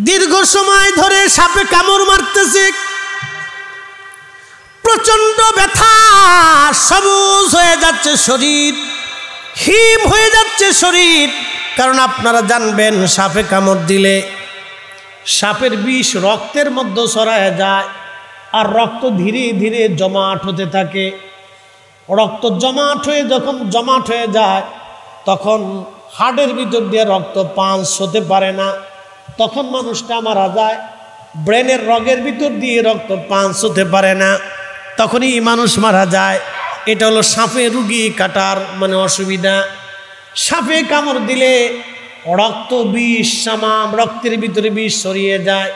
দীর্ঘ সময় ধরে সাপে কামড় মারতেছে, প্রচন্ড ব্যথা, সবুজ হয়ে যাচ্ছে শরীর, হিম হয়ে যাচ্ছে শরীর। কারণ আপনারা জানবেন সাপে কামড় দিলে সাপের বিষ রক্তের মধ্যে ছড়ায় যায়, আর রক্ত ধীরে ধীরে জমাট হতে থাকে। রক্ত জমাট হয়ে যখন জমাট হয়ে যায় তখন হাড়ের ভিতর দিয়ে রক্ত পাস হতে পারে না, তখন মানুষটা মারা যায়। ব্রেনের রগের ভিতর দিয়ে রক্ত পাস হতে পারে না, তখনই মানুষ মারা যায়। এটা হলো সাপে রুগী কাটার অসুবিধা। সাপে কামড় দিলে রক্ত বিষ সামাম রক্তের ভিতরে বিষ ছড়িয়ে যায়,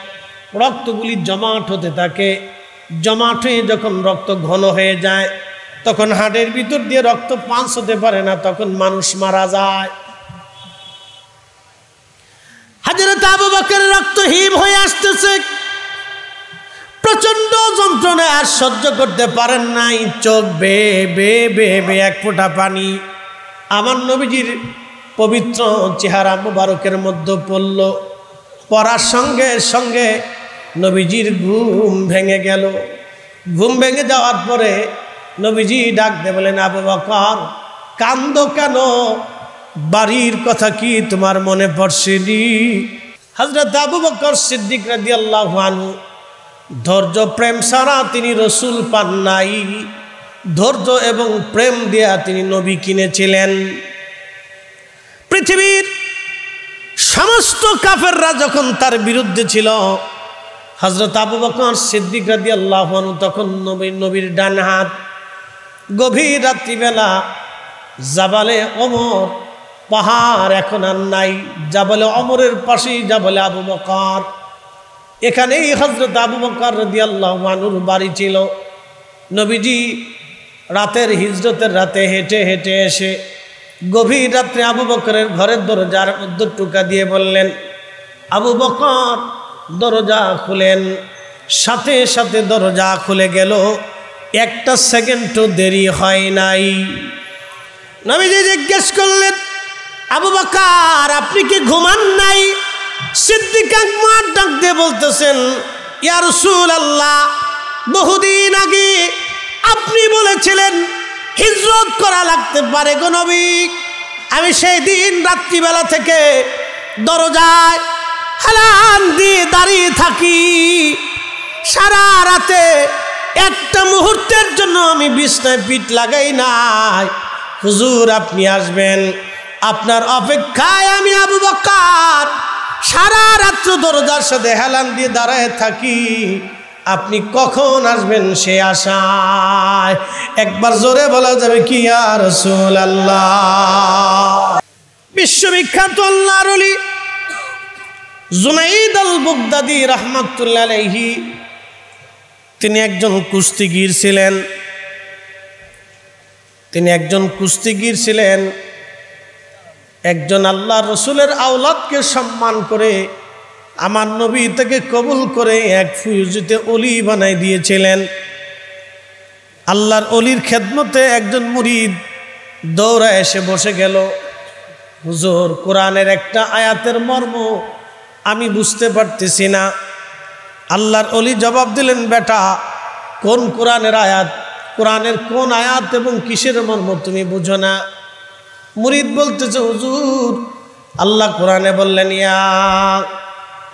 রক্তগুলি জমাট হতে থাকে। জমাট হয়ে যখন রক্ত ঘন হয়ে যায় তখন হাড়ের ভিতর দিয়ে রক্ত পাস হতে পারে না, তখন মানুষ মারা যায়। হযরত আবু বকর রক্তহীন হয়ে আসতেছে, প্রচন্ড যন্ত্রণা আর সহ্য করতে পারেন নাই, চোখ বেয়ে বেয়ে বেয়ে বেয়ে এক ফোঁটা পানি আমার নবীজির পবিত্র চেহারা মুবারকের মধ্যে পড়ল। পড়ার সঙ্গে সঙ্গে নবীজির ঘুম ভেঙে গেল। ঘুম ভেঙে যাওয়ার পরে নবীজি ডাক দিয়ে বলেন, আবু বকর কান্দো কেন? বাড়ির কথা কি তোমার মনে পড়ছেনি? হযরত আবু বকর সিদ্দিক রাদিয়াল্লাহু আনহু ধৈর্য প্রেম ছাড়া তিনি রসুল পান নাই। ধৈর্য এবং প্রেম দিয়া তিনি নবী কিনেছিলেন। পৃথিবীর সমস্ত কাফেররা যখন তার বিরুদ্ধে ছিল, হযরত আবু বকর সিদ্দিক রাদিয়াল্লাহু আনহু তখন নবীর ডান হাত। গভীর রাত্রিবেলা জাবালে ওমর, পাহাড় এখন আর নাই, জাবালে ওমরের পাশেই জাবালে আবু বকর। এখানেই হযরত আবু বকর রাদিয়াল্লাহু আনহুর বাড়ি ছিল। নবীজি রাতের হিজরতের রাতে হেঁটে হেঁটে এসে গভীর রাত্রে আবু বকরের ঘরের দরজার মধ্যে টোকা দিয়ে বললেন, আবু বকর দরজা খুলেন। সাথে সাথে দরজা খুলে গেল, একটা সেকেন্ডও দেরি হয় নাই। নবীজি জিজ্ঞেস করলেন, আবু বকর আপনি কি ঘুমান নাই? সিদ্দিক আকবর ডাক দিয়ে বলতেছেন, ইয়া রাসূলুল্লাহ বহুদিন আগে আপনি বলেছিলেন হিজরত করা লাগতে পারে গো নবী। আমি সেই দিন রাত্রিবেলা থেকে দরজায় হেলান দিয়ে দাঁড়িয়ে থাকি, সারা রাতে একটা মুহূর্তের জন্য আমি বিছনায় পিঠ লাগাই নাই। হুজুর আপনি আসবেন, আপনার অপেক্ষায় আমি আবু বকর সারা রাত্র দরজার সাথে হেলান দিয়ে দাঁড়ায় থাকি, আপনি কখন আসবেন সে আশায়। একবার জোরে বলা যাবে কি ইয়া রাসূলুল্লাহ? বিশ্ববিখ্যাত আল্লাহর ওলি জুনাইদ আল বাগদাদী রাহমাতুল্লাহ আলাইহি তিনি একজন কুস্তিগীর ছিলেন। একজন আল্লাহর রসুলের আওলাদকে সম্মান করে আমার নবী থেকে কবুল করে এক ফয়জুতে অলি বানাই দিয়েছিলেন। আল্লাহর অলির খেদমতে একজন মুরিদ দৌড়া এসে বসে গেল, হুজুর কোরআনের একটা আয়াতের মর্ম আমি বুঝতে পারতেছি না। আল্লাহর অলি জবাব দিলেন, বেটা কোন কোরআনের আয়াত, কোরআনের কোন আয়াত এবং কিসের মর্ম তুমি বুঝো না? মুরিদ বলতেছে, হুজুর আল্লাহ কোরআনে বললেন, ইয়া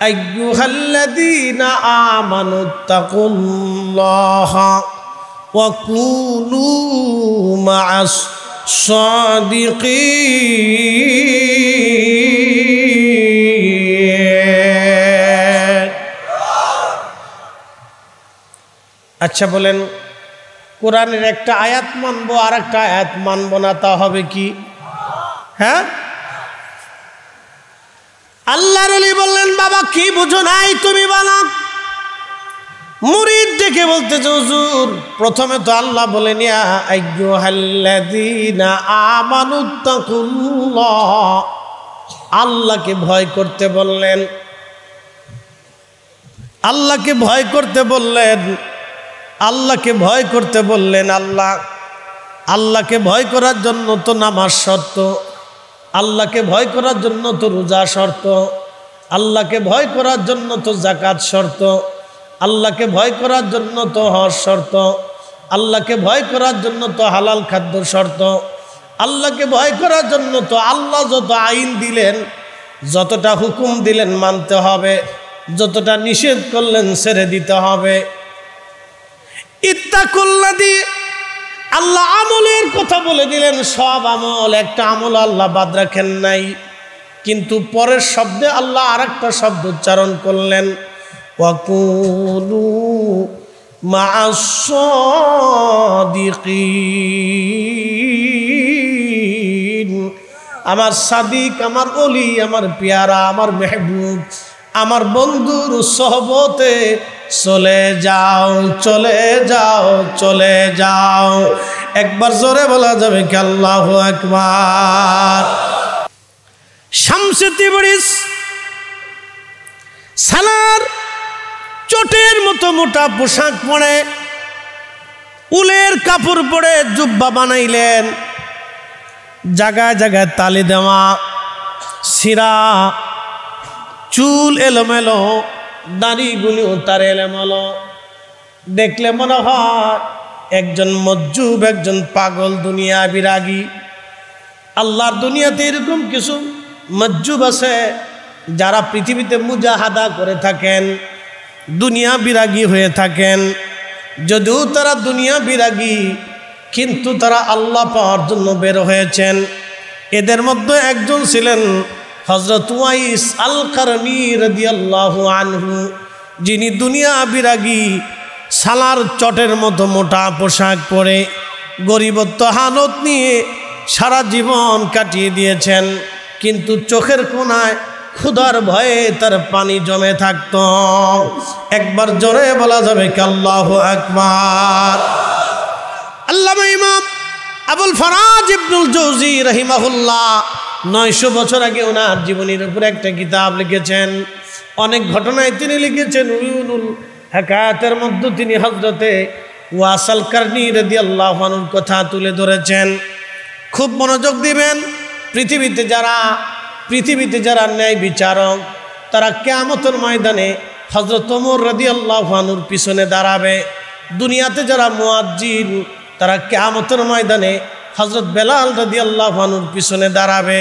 আইয়ুহাল্লাযীনা আমানুত্তাকুল্লাহা ওয়া কুনু মা'আস সাদিকিন। আচ্ছা বলেন, কোরআনের একটা আয়াত মানবো আর একটা আয়াত মানবো না, তা হবে কি? হ্যাঁ, আল্লাহর ওলি বললেন, বাবা কি বুঝো নাই তুমি বলো। মুরিদ ডেকে বলতেছে, হুজুর প্রথমে তো আল্লাহ বলেন ইয়া আইয়ুহাল্লাযীনা আমানুত্তাকুল্লাহ, আল্লাহকে ভয় করতে বললেন, আল্লাহকে ভয় করতে বললেন, আল্লাহকে ভয় করতে বললেন। আল্লাহকে ভয় করার জন্য তো নামাজ শর্ত, আল্লাহকে ভয় করার জন্য তো রোজা শর্ত, আল্লাহকে ভয় করার জন্য তো যাকাত শর্ত, আল্লাহকে ভয় করার জন্য তো হজ শর্ত, আল্লাহকে ভয় করার জন্য তো হালাল খাদ্য শর্ত, আল্লাহকে ভয় করার জন্য তো আল্লাহ যত আইন দিলেন, যতটা হুকুম দিলেন মানতে হবে, যতটা নিষেধ করলেন ছেড়ে দিতে হবে। ইত্তাকুল্লাযী, আল্লাহ আমলের কথা বলে দিলেন, সব আমল, একটা আমল আল্লাহ বাদ রাখেন নাই। কিন্তু পরের শব্দে আল্লাহ আরেকটা শব্দ উচ্চারণ করলেন, ওয়াকুলু মা'আস সাদিকিন। আমার সাদিক, আমার ওলি, আমার পেয়ারা, আমার মেহবুব, আমার বন্ধুর সোহবতে চলে যাও, চলে যাও, চলে যাও। একবার জোরে বলা যাবে কি আল্লাহু আকবার। শামসে তিবরিজ সালার চটের মতো মোটা পোশাক পরে, উলের কাপড় পরে জুব্বা বানাইলেন, জায়গায় জায়গায় তালি দেওয়া, সিরা, চুল এলোমেলো, দাড়িগুলিও তার এলোমেলো। দেখলে মনে হয় একজন মজ্জুব, একজন পাগল, দুনিয়া বিরাগী। আল্লাহর দুনিয়াতে এরকম কিছু মজ্জুব আছে যারা পৃথিবীতে মুজাহাদা করে থাকেন, দুনিয়া বিরাগী হয়ে থাকেন। যদিও তারা দুনিয়া বিরাগী, কিন্তু তারা আল্লাহ পাওয়ার জন্য বের হয়েছেন। এদের মধ্যে একজন ছিলেন হযরত উওয়াইস আল কারনী রাদিয়াল্লাহু আনহু, যিনি দুনিয়া বিরাগী, সালার চটের মতো মোটা পোশাক পরে গরিবত্ব হালত নিয়ে সারা জীবন কাটিয়ে দিয়েছেন। কিন্তু চোখের কোণায় ক্ষুধার ভয়ে তার পানি জমে থাকত। একবার জোরে বলা যাবে কি আল্লাহু আকবার। আল্লামা ইমাম আবুল ফরাজ ইবনুল জৌজি রাহিমাহুল্লাহ 900 বছর আগে ওনার জীবনীর উপর একটা কিতাব লিখেছেন। অনেক ঘটনায় তিনি লিখেছেন। উয়ুনুল হাকায়াতের মধ্যে তিনি হযরতে ওয়াইস আল কারনী রাদিয়াল্লাহু আনহুর কথা তুলে ধরেছেন। খুব মনোযোগ দিবেন। পৃথিবীতে যারা ন্যায় বিচারক, তারা কিয়ামতের ময়দানে হযরত ওমর রাদিয়াল্লাহু আনহুর পিছনে দাঁড়াবে। দুনিয়াতে যারা মুয়াজ্জিন, তারা কিয়ামতের ময়দানে হযরত বেলাল রাদিয়াল্লাহু আনহুর পিছনে দাঁড়াবে।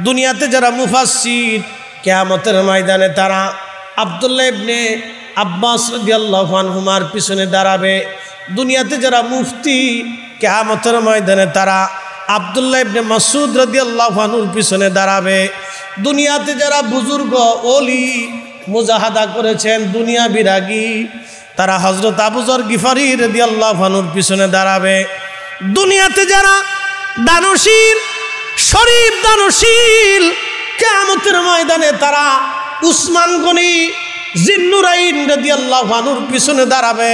দুনিয়াতে যারা মুফাসসির, কিয়ামতের ময়দানে তারা আব্দুল্লাহ ইবনে আব্বাস রাদিয়াল্লাহু আনহুমার পিছনে দাঁড়াবে। দুনিয়াতে যারা মুফতি, কিয়ামতের ময়দানে তারা আব্দুল্লাহ ইবনে মাসউদ রাদিয়াল্লাহু আনহুর পিছনে দাঁড়াবে। দুনিয়াতে যারা বুজুর্গ ওলি মুজাহাদা করেছেন, দুনিয়া বিরাগী, তারা হযরত আবু যর গিফারি রাদিয়াল্লাহু আনহুর পিছনে দাঁড়াবে। দুনিয়াতে যারা দানশীল, শরীফ দানশীল, কিয়ামতের ময়দানে তারা উসমান গনি জিন্নুরাইন রাদিয়াল্লাহু আনহুর পিছনে দাঁড়াবে।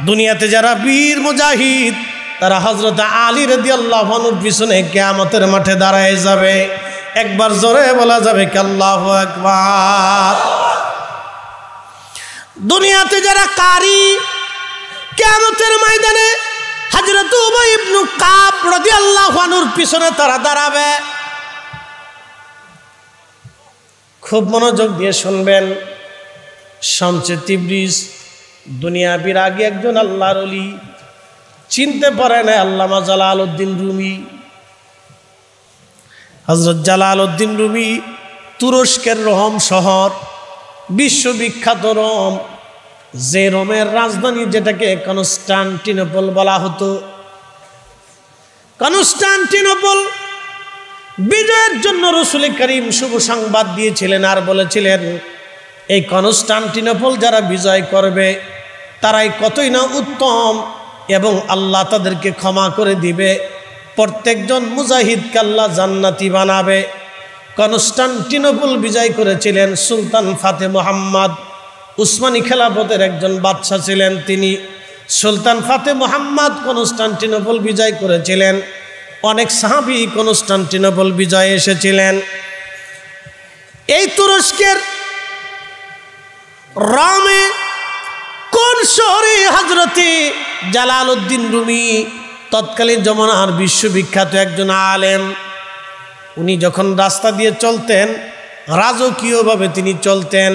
দুনিয়াতে যারা বীর মুজাহিদ, তারা হযরত আলী রাদিয়াল্লাহু আনহুর পিছনে কিয়ামতের মাঠে দাঁড়ায় যাবে। একবার জোরে বলা যাবে কি আল্লাহু আকবার। দুনিয়াতে যারা কারি, কিয়ামতের ময়দানে হযরত উবাই ইবনে কাব রাদিয়াল্লাহু আনহুর পিছনে তারা দাঁড়াবে। খুব মনোযোগ দিয়ে শুনবেন। শামসে তিবরিজ দুনিয়া বিরাগী একজন আল্লাহর ওলি। চিনতে পারে না আল্লামা জালালউদ্দিন রুমি। হযরত জালালউদ্দিন রুমি তুরস্কের রোম শহর, বিশ্ববিখ্যাত রোম, যে রোমের রাজধানী যেটাকে কনস্টান্টিনোপল বলা হতো। কনস্টান্টিনোপল বিজয়ের জন্য রাসূল করিম শুভ সংবাদ দিয়েছিলেন আর বলেছিলেন, এই কনস্টান্টিনোপল যারা বিজয় করবে তারাই কতই না উত্তম এবং আল্লাহ তাদেরকে ক্ষমা করে দিবে। প্রত্যেকজন মুজাহিদকে আল্লাহ জান্নাতি বানাবে। কনস্টান্টিনোপল বিজয় করেছিলেন সুলতান ফাতে মুহাম্মদ। উসমানী খেলাফতের একজন বাদশা ছিলেন তিনি। সুলতান ফাতে মুহাম্মদ কনস্টান্টিনোপল বিজয় করেছিলেন। অনেক সাহাবী কনস্টান্টিনোপল বিজয়ে এসেছিলেন। এই তুরস্কের রোমে কোন শহরে হযরতে জালালউদ্দিন রুমি, তৎকালীন জমানার বিশ্ববিখ্যাত একজন আলেম, উনি যখন রাস্তা দিয়ে চলতেন রাজকীয়ভাবে তিনি চলতেন।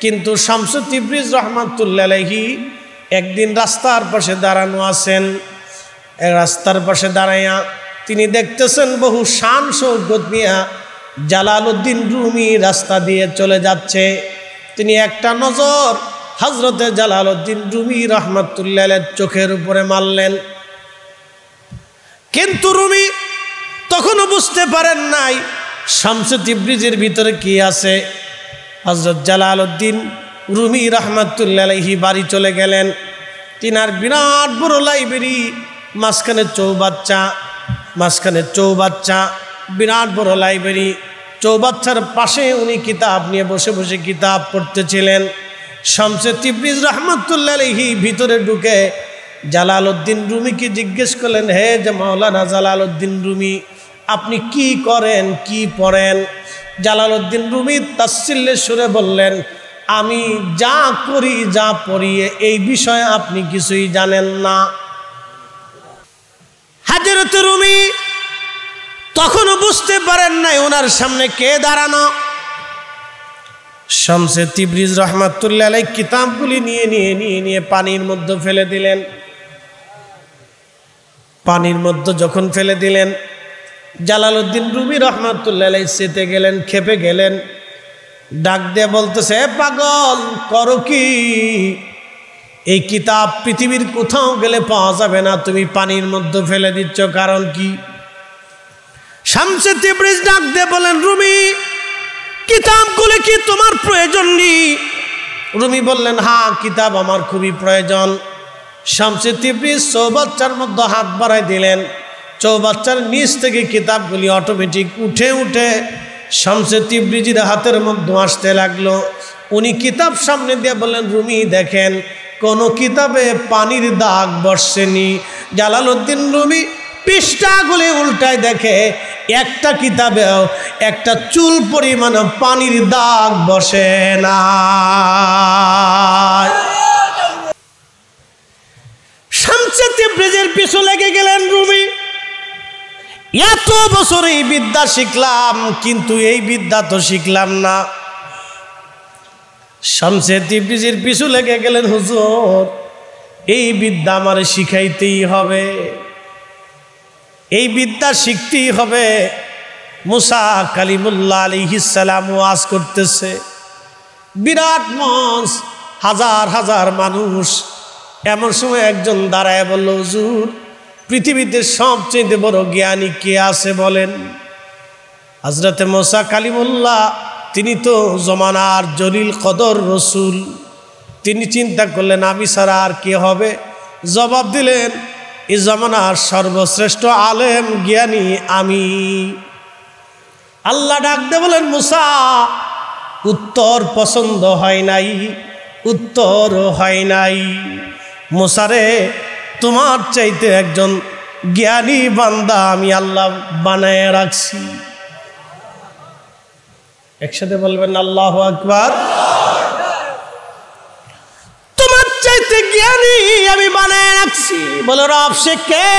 কিন্তু শামসু তিবরিজ রহমাতুল্লাহ আলাইহি একদিন রাস্তার পাশে দাঁড়ানো আছেন। রাস্তার পাশে দাঁড়াইয়া তিনি দেখতেছেন বহু শান শৌকত নিয়া জালালউদ্দিন রুমি রাস্তা দিয়ে চলে যাচ্ছে। তিনি একটা নজর হযরতে জালালউদ্দিন রুমি রহমাতুল্লাহ আলাইহির চোখের উপরে মারলেন। কিন্তু রুমি তখনও বুঝতে পারেন নাই শামসু তিবরিজের ভিতরে কি আছে। হযরত জালালউদ্দিন রুমি রহমাতুল্লাহ আলাইহি বাড়ি চলে গেলেন। তিনার বিরাট বড় লাইব্রেরি, মাঝখানে চৌবাচ্চা, বিরাট বড় লাইব্রেরি। চৌবাচ্চার পাশে উনি কিতাব নিয়ে বসে বসে কিতাব পড়তেছিলেন। শামসু তিবরিজ রহমাতুল্লাহ আলাইহি ভিতরে ঢুকে জালালউদ্দিন রুমিকে জিজ্ঞেস করলেন, হে যে মাওলানা জালালউদ্দিন রুমি, আপনি কি করেন, কি পড়েন? জালালউদ্দিন রুমি তাচ্ছিল্যের সুরে বললেন, আমি যা করি যা পড়ি এই বিষয়ে আপনি কিছুই জানেন না। হযরত রুমি তখনও বুঝতে পারেন নাই ওনার সামনে কে দাঁড়ানো। শামসু তিবরিজ রহমাতুল্লাহ আলাইহি কিতাবগুলি নিয়ে পানির মধ্যে ফেলে দিলেন। পানির মধ্যে যখন ফেলে দিলেন, জালালউদ্দিন রুমি রহমাতুল্লাহ আলাইহি চেতে গেলেন, খেপে গেলেন। ডাক দিয়ে বলতেছে, পাগল করো কি? এই কিতাব পৃথিবীর কোথাও গেলে পাওয়া যাবে না, তুমি পানির মধ্যে ফেলে দিচ্ছ, কারণ কি? শামসু তিবরিজ ডাক দিয়ে বলেন, রুমি কিতাবগুলো কি তোমার প্রয়োজন নেই? রুমি বললেন, হ্যাঁ কিতাব আমার খুবই প্রয়োজন। শামসু তিবরিজ চৌবাচ্চার মধ্যে হাত বাড়াই দিলেন। চৌবাচ্চার নিচ থেকে কিতাবগুলি অটোমেটিক উঠে শামসু তিবরিজের হাতের মধ্যে আসতে লাগলো। উনি কিতাব সামনে দিয়ে বললেন, রুমি দেখেন কোন কিতাবে পানির দাগ বসেনি। জালালউদ্দিন রুমি পৃষ্ঠাগুলি উল্টায় দেখে একটা কিতাবেও একটা চুল পরিমাণ পানির দাগ বসে না। শামসু তিবরিজের পিছু লেগে গেলেন রুমি। এত বছর এই বিদ্যা শিখলাম, কিন্তু এই বিদ্যা তো শিখলাম না। শামসু তিবরিজের পিছু লেগে গেলেন, হুজুর এই বিদ্যা আমার শিখাইতেই হবে, এই বিদ্যা শিখতেই হবে। মুসা কালিমুল্লাহ আলাইহিস সালাম ওয়াজ করতেছে, বিরাট মঞ্চ, হাজার হাজার মানুষ। এমন সময় একজন দাঁড়ায় বলল, হুজুর পৃথিবীতে সবচেয়ে বড় জ্ঞানী কে আছে বলেন? হযরতে মুসা কালিমুল্লাহ, তিনি তো জমানার জলিল কদর রসুল। তিনি চিন্তা করলেন, আমি ছাড়া আর কে হবে? জবাব দিলেন, এই জমানার সর্বশ্রেষ্ঠ আলেম জ্ঞানী আমি। আল্লাহ ডাক দিয়ে বলেন, মুসা উত্তর পছন্দ হয় নাই, উত্তর হয় নাই। মুসারে তোমার চাইতে একজন জ্ঞানী বান্দা আমি আল্লাহ বানায় রাখছি। একসাথে বলবেন আল্লাহু আকবার। তোমার চাইতে জ্ঞানী আমি বানায় রাখছি। বলে রব সে কে?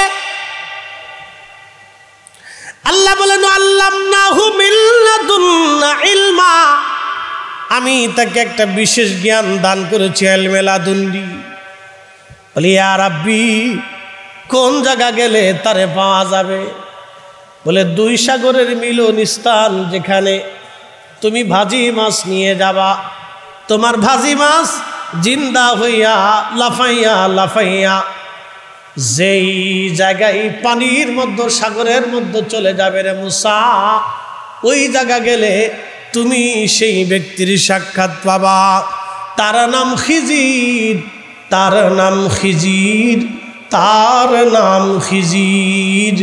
আল্লাহ বলেন, আল্লামনাহু মিন লাদুন্না ইলমা, আমি তাকে একটা বিশেষ জ্ঞান দান করেছি, ইলমে লাদুন্নি। বলি ইয়া রাব্বি, কোন জায়গা গেলে তারে পাওয়া যাবে? বলে দুই সাগরের মিলন স্থান, যেখানে তুমি ভাজি মাছ নিয়ে যাবা, তোমার ভাজি মাছ জিন্দা হইয়া লাফাইয়া লাফাইয়া যেই জায়গায় পানির মধ্যে, সাগরের মধ্যে চলে যাবে রে মুসা, ওই জায়গা গেলে তুমি সেই ব্যক্তির সাক্ষাৎ পাবা। তার নাম খিজির, তার নাম খিজির, তার নাম খিজির।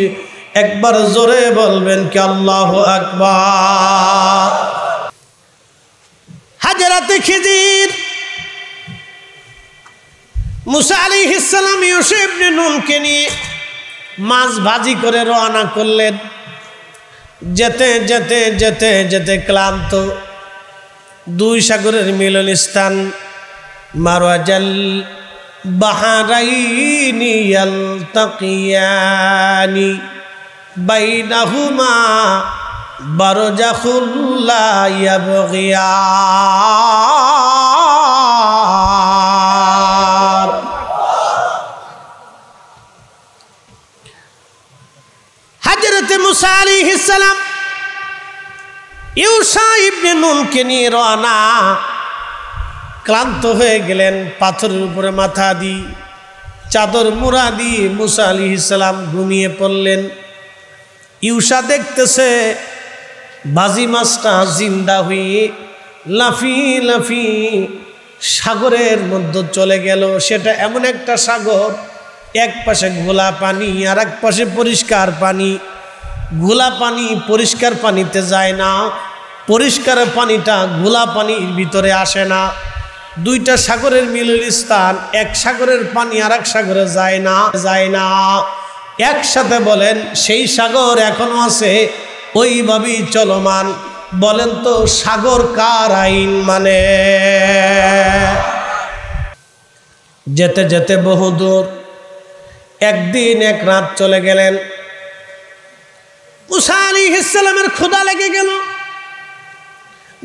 একবার জোরে বলবেন কি আল্লাহু আকবার। হাজরাতে খিজির মুসা আলাইহিস সালাম ইউসুফ ইবনে নুনকে নিয়ে মাছ ভাজি করে রওনা করলেন। যেতে যেতে যেতে যেতে ক্লান্ত, দুই সাগরের মিলন স্থান, মারওয়াজাল বাহরাইনি ইয়ালতাকিয়ানি বাইনাহুমা বারজাখুল্লা ইয়াবগিয়ান। হযরতে মুসা আলাইহিস সালাম ইউশা ইবনে নুনকে নিয়ে রওনা। ক্লান্ত হয়ে গেলেন, পাথরের উপরে মাথা দিয়ে চাদর মুড়া দিয়ে মুসা আলাইহিস সালাম ঘুমিয়ে পড়লেন। ইউশা দেখতেছে বাজি মাছটা জিন্দা হয়ে লাফিয়ে লাফিয়ে সাগরের মধ্যে চলে গেল। সেটা এমন একটা সাগর, এক পাশে ঘোলা পানি আর এক পাশে পরিষ্কার পানি। ঘোলা পানি পরিষ্কার পানিতে যায় না, পরিষ্কার পানিটা ঘোলা পানির ভিতরে আসে না। দুইটা সাগরের মিলন স্থান, এক সাগরের পানি আর এক সাগরে যায় না একসাথে। বলেন সেই সাগর এখনো আছে, ওইভাবেই চলমান। বলেন তো সাগর কার আইন মানে? যেতে যেতে বহুদূর, একদিন এক রাত চলে গেলেন। মুসা আলাইহিস সালামের ক্ষুধা লেগে গেল।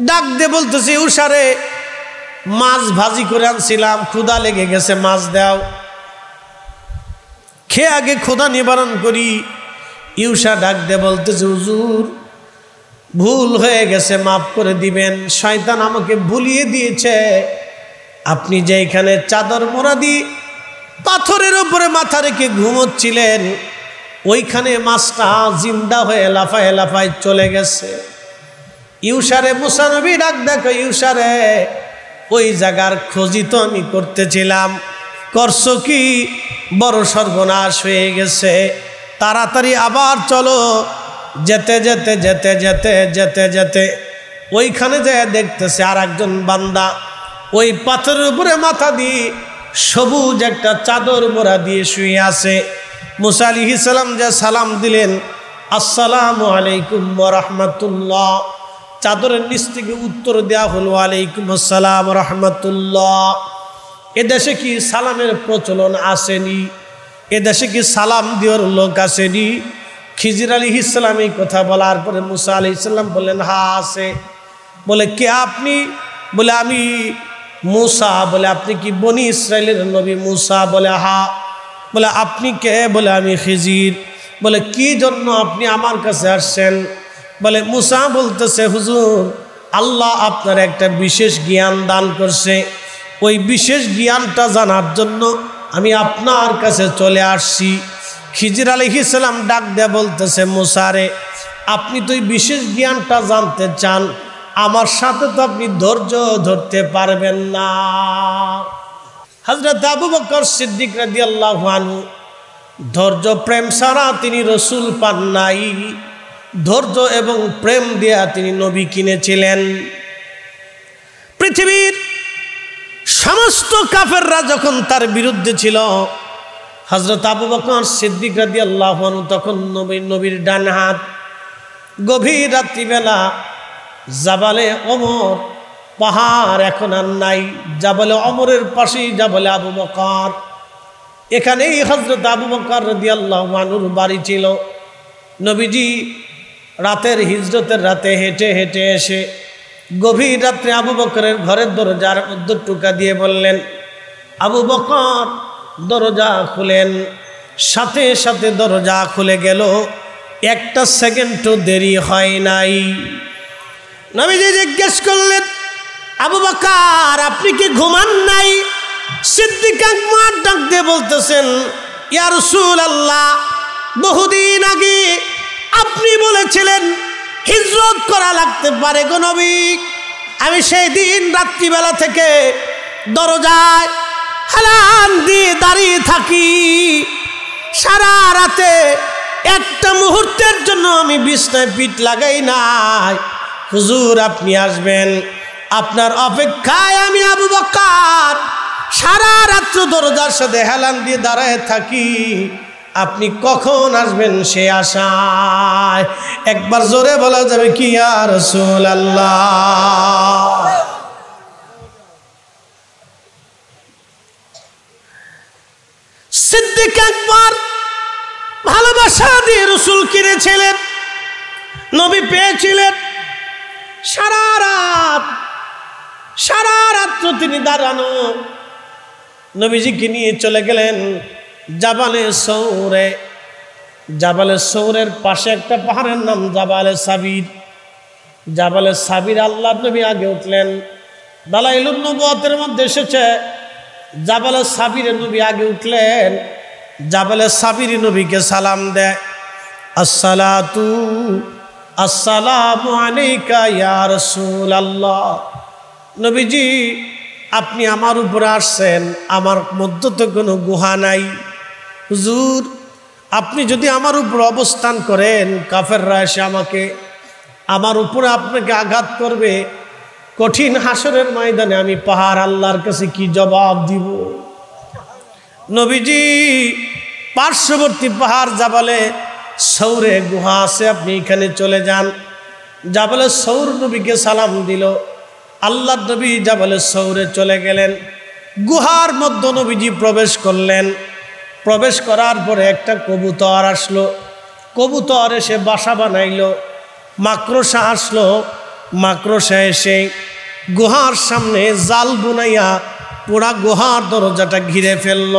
ডাক দিয়ে বলতেছে, উষারে মাছ ভাজি করে আনছিলাম, ক্ষুধা লেগে গেছে, মাছ দাও, খেয়ে আগে ক্ষুধা নিবারণ করি। ইউশা ডাক দিয়ে বলতেছে, হুজুর ভুল হয়ে গেছে, মাফ করে দিবেন, শয়তান আমাকে ভুলিয়ে দিয়েছে। আপনি যে এখানে চাদর মোড়া দিয়ে পাথরের উপরে মাথা রেখে ঘুমোচ্ছিলেন, ওইখানে মাছটা জিন্দা হয়ে লাফায় লাফায় চলে গেছে। ইউশারে মুসা নবী ডাক দেখো, ইউশারে ওই জায়গার খোঁজই তো আমি করতেছিলাম, করছো কি? বড় সর্বনাশ হয়ে গেছে, তাড়াতাড়ি আবার চলো। যেতে যেতে যেতে যেতে যেতে যেতে ওইখানে যায় দেখতেছে আর একজন বান্দা ওই পাথরের উপরে মাথা দিয়ে সবুজ একটা চাদর মোড়া দিয়ে শুয়ে আছে। মুসা আলাইহিস সালাম যে সালাম দিলেন, আসসালামু আলাইকুম ওয়া রাহমাতুল্লাহ, চাদরের নিচ থেকে উত্তর দেওয়া হলো, ওয়ালাইকুম আসসালাম ওয়া রাহমাতুল্লাহ। এদেশে কি সালামের প্রচলন আসেনি? এদেশে কি সালাম দেওয়ার লোক আসেনি? খিজির আলাইহিস সালাম এই কথা বলার পরে মুসা আলাইহিস সালাম বললেন, হ্যাঁ আছে। বলে কে আপনি? বলে আমি মুসা। বলে আপনি কি বনি ইসরাইলের নবী মুসা? বলে হ্যাঁ। বলে আপনি কে? বলে আমি খিজির। বলে কি জন্য আপনি আমার কাছে আসছেন? বলে মুসা বলতেছে, হুজুর আল্লাহ আপনার একটা বিশেষ জ্ঞান দান করছে, ওই বিশেষ জ্ঞানটা জানার জন্য আমি আপনার কাছে চলে আসছি। খিজির আলাইহিস সালাম ডাক দেয়া বলতেছে, মুসারে আপনি তো এই বিশেষ জ্ঞানটা জানতে চান, আমার সাথে তো আপনি ধৈর্য ধরতে পারবেন না। হযরত আবু বকর সিদ্দিক রাদিয়াল্লাহু আনহু ধৈর্য প্রেম ছাড়া তিনি রসুল পান নাই। ধৈর্য এবং প্রেম দিয়া তিনি নবী কিনেছিলেন। পৃথিবীর সমস্ত কাফেররা যখন তার বিরুদ্ধে ছিল, হযরত আবু বকর সিদ্দিক রাদিয়াল্লাহু আনহু তখন নবীর ডান হাত। গভীর রাত্রিবেলা জাবালে ওমর, পাহাড় এখন আর নাই, জাবালে ওমরের পাশেই জাবালে আবু বকর। এখানেই হযরত আবু বকর রাদিয়াল্লাহু আনহুর বাড়ি ছিল। নবীজি রাতের হিজরতের রাতে হেঁটে হেঁটে এসে গভীর রাত্রে আবু বকরের ঘরের দরজার মধ্যে টোকা দিয়ে বললেন, আবু বকর দরজা খুলেন। সাথে সাথে দরজা খুলে গেল, একটা সেকেন্ডও দেরি হয় নাই। নবীজি জিজ্ঞেস করলেন, আবু বকর আপনি কি ঘুমান নাই? সিদ্দিক আকবর ডাক দিয়ে বলতেছেন, ইয়া রাসূলুল্লাহ বহুদিন আগে আপনি বলেছিলেন হিজরত করা লাগতে পারে গো নবী। আমি সেই দিন রাত্রিবেলা থেকে দরজায় হেলান দিয়ে দাঁড়িয়ে থাকি, সারা রাতে একটা মুহূর্তের জন্য আমি বিছনায় পিঠ লাগাই নাই। হুজুর আপনি আসবেন, আপনার অপেক্ষায় আমি আবু বকর সারা রাত্র দরজার সাথে হেলান দিয়ে দাঁড়ায় থাকি, আপনি কখন আসবেন সে আশায়। একবার জোরে বলা যাবে কি ইয়া রাসূলুল্লাহ? সিদ্দিক আকবর ভালোবাসা দিয়ে রসুল কিনেছিলেন। নবী পেয়েছিলেন। সারা রাত্র তিনি দাঁড়ানো। নবীজিকে নিয়ে চলে গেলেন জাবালে সৌরে। জাবালে সৌরের পাশে একটা পাহাড়ের নাম জাবালে সাবির। জাবালে সাবির আল্লাহ নবী আগে উঠলেন। দালাইলুন নবুয়তের মধ্যে এসেছে জাবালে সাবিরের নবী আগে উঠলেন। জাবালে সাবির নবীকে সালাম দেয়, আসসালাতু আসসালামু আলাইকা ইয়া রাসূলুল্লাহ। নবীজি আপনি আমার উপরে আসছেন, আমার মধ্যে তো কোনো গুহা নাই। হুজুর আপনি যদি আমার উপর অবস্থান করেন, কাফেররা এসে আমার উপরে আপনাকে আঘাত করবে। কঠিন হাসরের ময়দানে আমি পাহাড় আল্লাহর কাছে কি জবাব দিব? নবীজি পার্শ্ববর্তী পাহাড় জাবালে সৌরে গুহা আছে, আপনি এখানে চলে যান। জাবালে সৌর নবীকে সালাম দিল। আল্লাহ নবী জাবালে সৌরে চলে গেলেন। গুহার মধ্যে নবীজি প্রবেশ করলেন। প্রবেশ করার পরে একটা কবুতর আসলো। কবুতর এসে বাসা বানাইল। মাকড়সা আসলো। মাকড়সা এসে গুহার সামনে জাল বুনাইয়া পুরা গুহার দরজাটা ঘিরে ফেলল।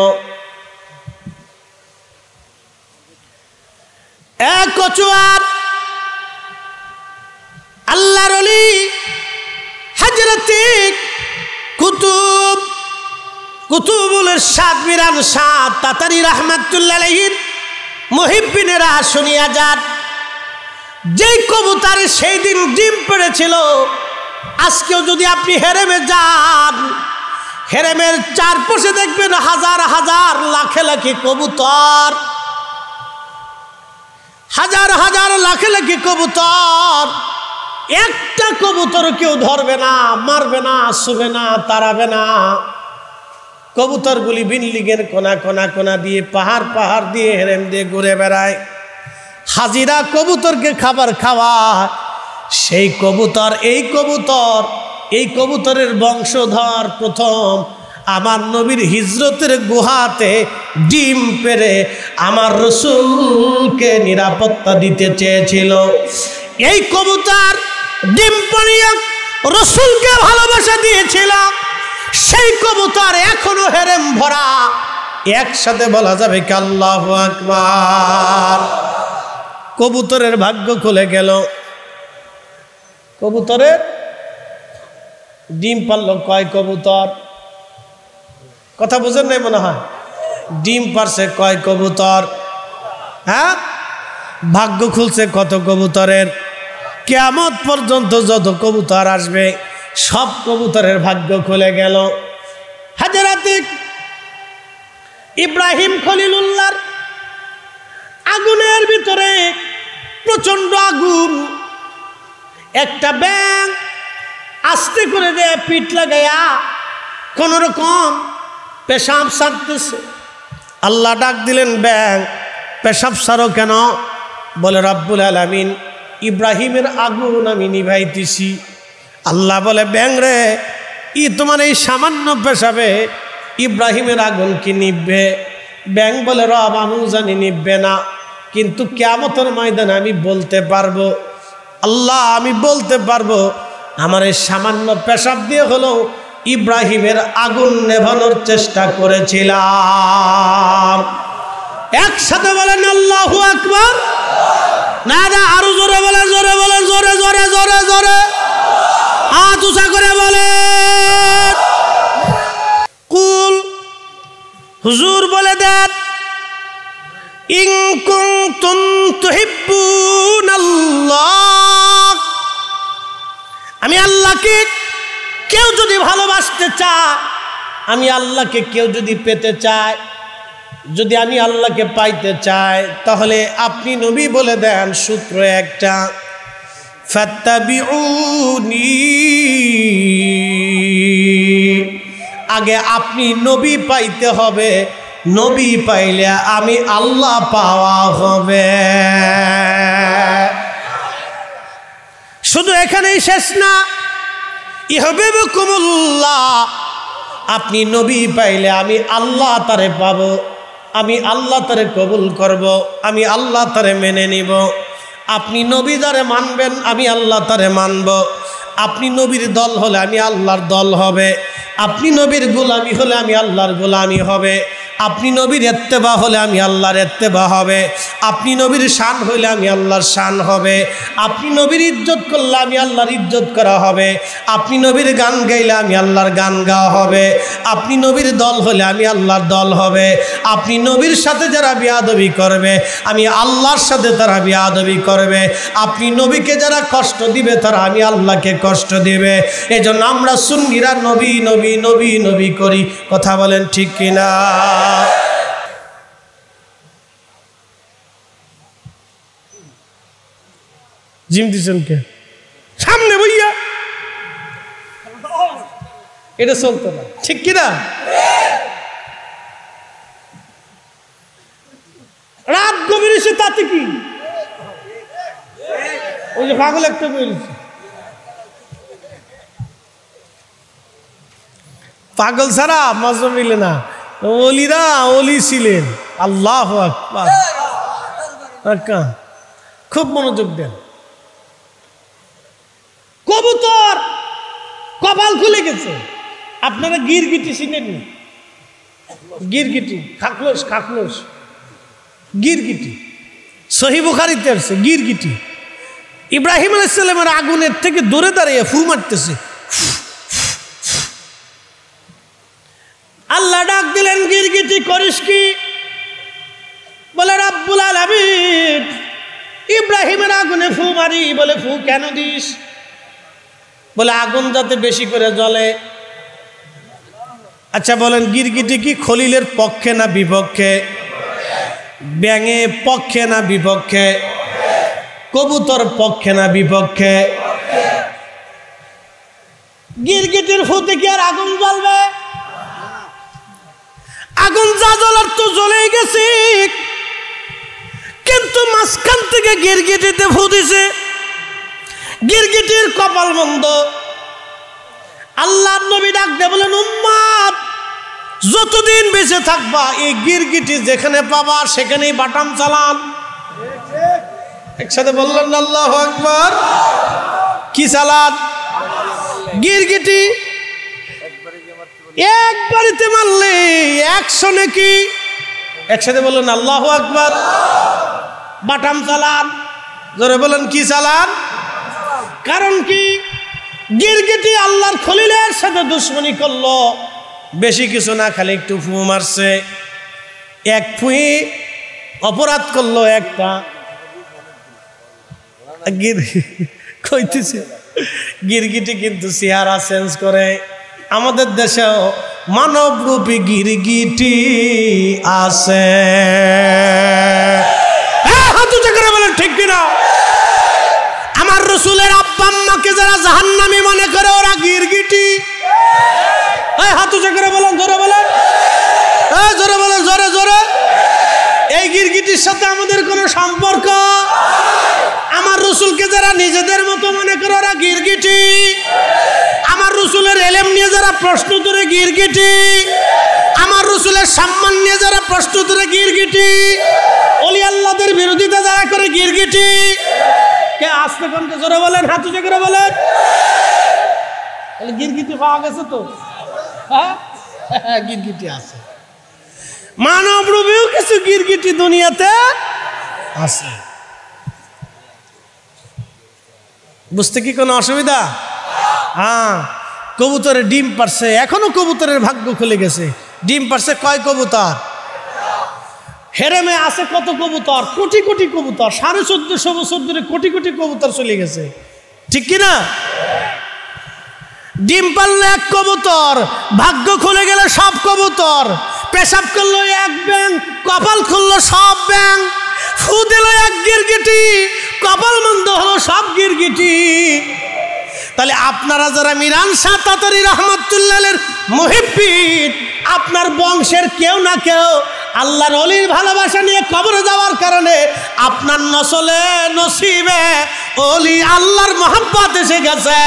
এক কচুয়ার আল্লাহর ওলি হযরতে কুতুবুল ইরশাদ মিরান শাহ তাতারি রাহমাতুল্লাহ আলাইহির মুহিব্বিনেরা শুনিয়া যান। যেই কবুতরে সেই দিন ডিম পেড়েছিল, আজকেও যদি আপনি হেরেমে যান, হেরেমের চারপাশে দেখবেন হাজার হাজার লাখে লাখে কবুতর, হাজার হাজার লাখে লাখে কবুতর। একটা কবুতর কেউ ধরবে না, মারবে না, ছুবে না, তাড়াবে না। কবুতরগুলি বিল্ডিংয়ের কোনা কোনা কোনা দিয়ে পাহাড় পাহাড় দিয়ে হেরেম দিয়ে ঘুরে বেড়ায়। হাজিরা কবুতরকে খাবার খাওয়ায়। সেই কবুতর এই কবুতরের বংশধর প্রথম আমার নবীর হিজরতের গুহাতে ডিম পেড়ে আমার রসুলকে নিরাপত্তা দিতে চেয়েছিল। এই কবুতর ডিম পাড়িয়ে রসুলকে ভালোবাসা দিয়েছিল। সেই কবুতর এখনো হেরেম ভরা। একসাথে বলা যাবে কি আল্লাহু আকবার। কবুতরের ভাগ্য খুলে গেল। কবুতরের ডিম পারলো কয় কবুতর? কথা বুঝেন নাই মনে হয়। ডিম পারছে কয় কবুতর? হ্যাঁ, ভাগ্য খুলছে কত কবুতরের? কিয়ামত পর্যন্ত যত কবুতর আসবে সব কবুতরের ভাগ্য খুলে গেল। হযরতে ইব্রাহিম খলিলুল্লাহর আগুনের ভিতরে প্রচন্ড আগুন। একটা ব্যাঙ আস্তে করে দেয় পিঠ লাগাইয়া কোন রকম পেশাব সারতেছে। আল্লাহ ডাক দিলেন, ব্যাঙ পেশাব সারো কেন? বলে রব্বুল আলামিন ইব্রাহিমের আগুন আমি নিভাইতেছি। আল্লাহ বলে, ব্যাঙ রে, তোমার এই সামান্য পেশাবে ইব্রাহিমের আগুন কি নিভবে? ব্যাঙ বলে, রব আমিও জানি নিভবে না, কিন্তু কিয়ামতের ময়দানে আমি বলতে পারবো। আল্লাহ আমি বলতে পারবো আমার এই সামান্য পেশাব দিয়ে হলেও ইব্রাহিমের আগুন নেভানোর চেষ্টা করেছিলাম। একসাথে বলেন আল্লাহু আকবার। না না, আরো জোরে বলেন, জোরে বলেন, জোরে জোরে জোরে জোরে হাত উঁচা করে বলেন। কুল হুজুর বলে দেন, ইন কুনতুম তুহিব্বুনাল্লাহ, আমি আল্লাহকে কেউ যদি ভালোবাসতে চায়, আমি আল্লাহকে কেউ যদি পেতে চায়, যদি আমি আল্লাহকে পাইতে চাই, তাহলে আপনি নবী বলে দেন সূত্র একটা, ফাত্তাবিউনি, আগে আপনি নবী পাইতে হবে, নবী পাইলে আমি আল্লাহ পাওয়া হবে। শুধু এখানেই শেষ না, ইহবিবকুমুল্লাহ, আপনি নবী পাইলে আমি আল্লাহ তারে পাবো, আমি আল্লাহ তারে কবুল করব, আমি আল্লাহ তারে মেনে নিব। আপনি নবী যারে মানবেন আমি আল্লাহ তারে মানব। আপনি নবীর দল হলে আমি আল্লাহর দল হবে। আপনি নবীর গোলামি হলে আমি আল্লাহর গোলামি হবে। আপনি নবীর ইত্তেবা হলে আমি আল্লাহর ইত্তেবা হবে। আপনি নবীর শান হইলে আমি আল্লাহর শান হবে। আপনি নবীর ইজ্জত করলে আমি আল্লাহর ইজ্জত করা হবে। আপনি নবীর গান গাইলে আমি আল্লাহর গান গাওয়া হবে। আপনি নবীর দল হলে আমি আল্লাহর দল হবে। আপনি নবীর সাথে যারা বিয়াদবি করবে আমি আল্লাহর সাথে তারা বিয়াদবি করবে। আপনি নবীকে যারা কষ্ট দিবে তারা আমি আল্লাহকে কষ্ট দিবে। এজন্য আমরা সুন্নিরা নবী নবী নবী নবী করি। কথা বলেন ঠিক কিনা? জিম দিচ্ছেন কে সামনে বইয়া? এটা চলতো না, ঠিক কিনা? রাত গভীর এসে তাতে কি ওই যে পাগল একটা বলেছে, পাগল ছাড়া মজা মিলে না। ওলিরা ওলি ছিলেন। আল্লাহু আকবার। খুব মনোযোগ দেন। কবুতর কপাল খুলে গেছে। আপনারা গিরগিটি চিনেননি? গিরগিটি, খাকলোস, খাকলোস, গিরগিটি সহিহ বুখারীতে আছে। গিরগিটি ইব্রাহিম আলাইহিস সালামের আগুনের থেকে দূরে দাঁড়িয়ে ফু মারতেছে। আল্লাহ ডাক দিলেন, গিরগিটি করিস কি? বলে রব্বুল আলামিন ইব্রাহিমের আগুনে ফু মারি। বলে ফু কেন দিস? বলে আগুন যাতে বেশি করে জ্বলে। আচ্ছা বলেন, গিরগিটি কি খলিলের পক্ষে না বিপক্ষে? ব্যাঙে পক্ষে না বিপক্ষে? কবুতর পক্ষে না বিপক্ষে? গিরগিটির ফুতে কি আর আগুন জ্বলবে? আগুন যা জ্বলার তো জ্বলেই গেছে, কিন্তু মাঝখান থেকে গিরগিটিতে ফু দিছে। গিরগিটির কপাল মন্দ। আল্লাহর নবী ডাক দিয়ে বলেন, উম্মত যতদিন বেঁচে থাকবা এই গিরগিটি যেখানে পাবা সেখানেই বাটাম চালান। একসাথে বললেন আল্লাহু আকবার। কি চালান? গিরগিটি একবারিতে মারলে 100 নাকি। একসাথে বললেন আল্লাহু আকবার। বাটাম চালান। জোরে বলেন কি চালান? কারণ কি? গিরগিটি আল্লাহর খলিলের সাথে দুশ্মনী করলো। বেশি কিছু না, খালি একটু ফু মারছে। এক ফুই অপরাধ করলো একটা। কইতেছে গিরগিটি কিন্তু চেহারা চেঞ্জ করে। আমাদের দেশেও মানবরূপী গিরগিটি আছে। হাত উঁচু করে বলেন ঠিক কিনা? আমার রাসূলের আব্বা আম্মাকে যারা জাহান্নামী মনে করে ওরা গিরগিটি। হাত উঁচু করে বলেন, জোরে বলেন, জোরে বলেন, জোরে জোরে। এই গিরগিটির সাথে আমাদের কোনো সম্পর্ক? আমার রাসূলকে যারা নিজেদের মতো মনে করে ওরা গিরগিটি। আমার রাসূলের ইলম নিয়ে যারা প্রশ্ন করে গিরগিটি। আমার রাসূলের সম্মান নিয়ে যারা প্রশ্ন করে গিরগিটি। ওলি আল্লাহদের বিরোধিতা যারা করে গিরগিটি। কে আসতে কোনকে জোরে বলেন, হাত উঁচু করে বলেন। তাহলে গিরগিটি পাওয়া গেছে তো? হ্যাঁ, গিরগিটি আছে। মানব রূপেও কিছু গিরগিটি দুনিয়াতে আছে। বুঝতে কি কোনো অসুবিধা? হ্যাঁ, কবুতরের ডিম পারছে। এখনো কবুতরের ভাগ্য খুলে গেছে। ডিম পারছে কয় কবুতর? হেরেমে আছে কত কবুতর? কোটি কোটি কবুতর। 1450 বছর ধরে কোটি কোটি কবুতর চলে গেছে, ঠিক কিনা? ডিম পারলে এক কবুতর, ভাগ্য খুলে গেলে সব কবুতর। পেশাব করলো এক ব্যাং, কপাল খুললো সব ব্যাং। ফু দিল এক গিরগিটি, কপাল মন্দ হলো সব গিরগিটি। তাহলে আপনারা যারা মিরান শাহ তাতারী রহমাতুল্লাহের মুহিব্বিন, আপনার বংশের কেউ না কেউ আল্লাহর ওলির ভালোবাসা নিয়ে কবরে যাওয়ার কারণে আপনার নসলে নসিবে ওলি আল্লাহর মহব্বত এসে গেছে।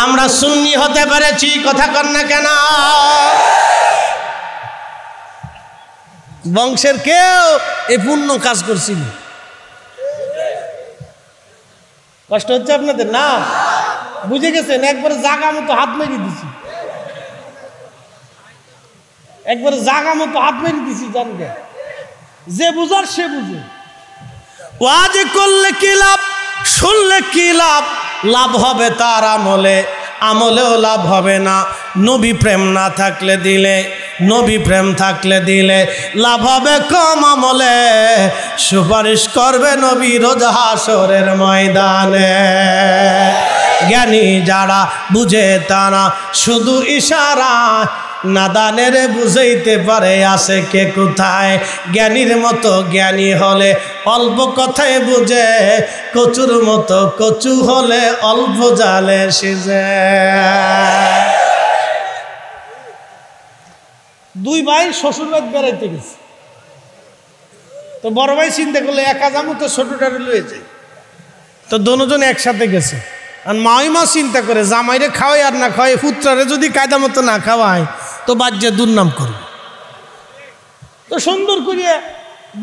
আমরা সুন্নি হতে পেরেছি, কথা কন না কেন? বংশের কেউ এই পুণ্য কাজ করছিল। কষ্ট হচ্ছে আপনাদের না? বুঝে গেছেন? একবারে জাগা মতো হাত মেরে দিছি, একবারে জাগা মতো হাত মেরে দিছি। জানবে যে বুঝার সে বুঝে। ওয়াজ করলে কি লাভ, শুনলে কি লাভ? লাভ হবে তার আমলে, আমলেও লাভ হবে না। নবী প্রেম না থাকলে দিলে, নবী প্রেম থাকলে দিলে লাভ হবে কম, আমলে সুপারিশ করবে নবী রোজ হাসরের ময়দানে। জ্ঞানী যারা বুঝে তারা শুধু ইশারা, নাদানের বুঝাইতে পারে আছে কে কোথায়। জ্ঞানীর মতো জ্ঞানী হলে অল্প কথায় বুঝে, কচুর মতো কচু হলে অল্প জালে সিজে। দুই ভাই শ্বশুর বাড়ি বেড়াইতে গেছে, তো বড় ভাই চিন্তা করলে একা যাবো তো ছোটটারে লয়ে যায়, তো দুজন একসাথে গেছে। আর মা চিন্তা করে জামাইরে খাওয়াই আর না খাওয়াই, পুত্রারে যদি কায়দা মতো না খাওয়ায় তো বাজ্যে দুর্নাম করবে। তো সুন্দর করিয়া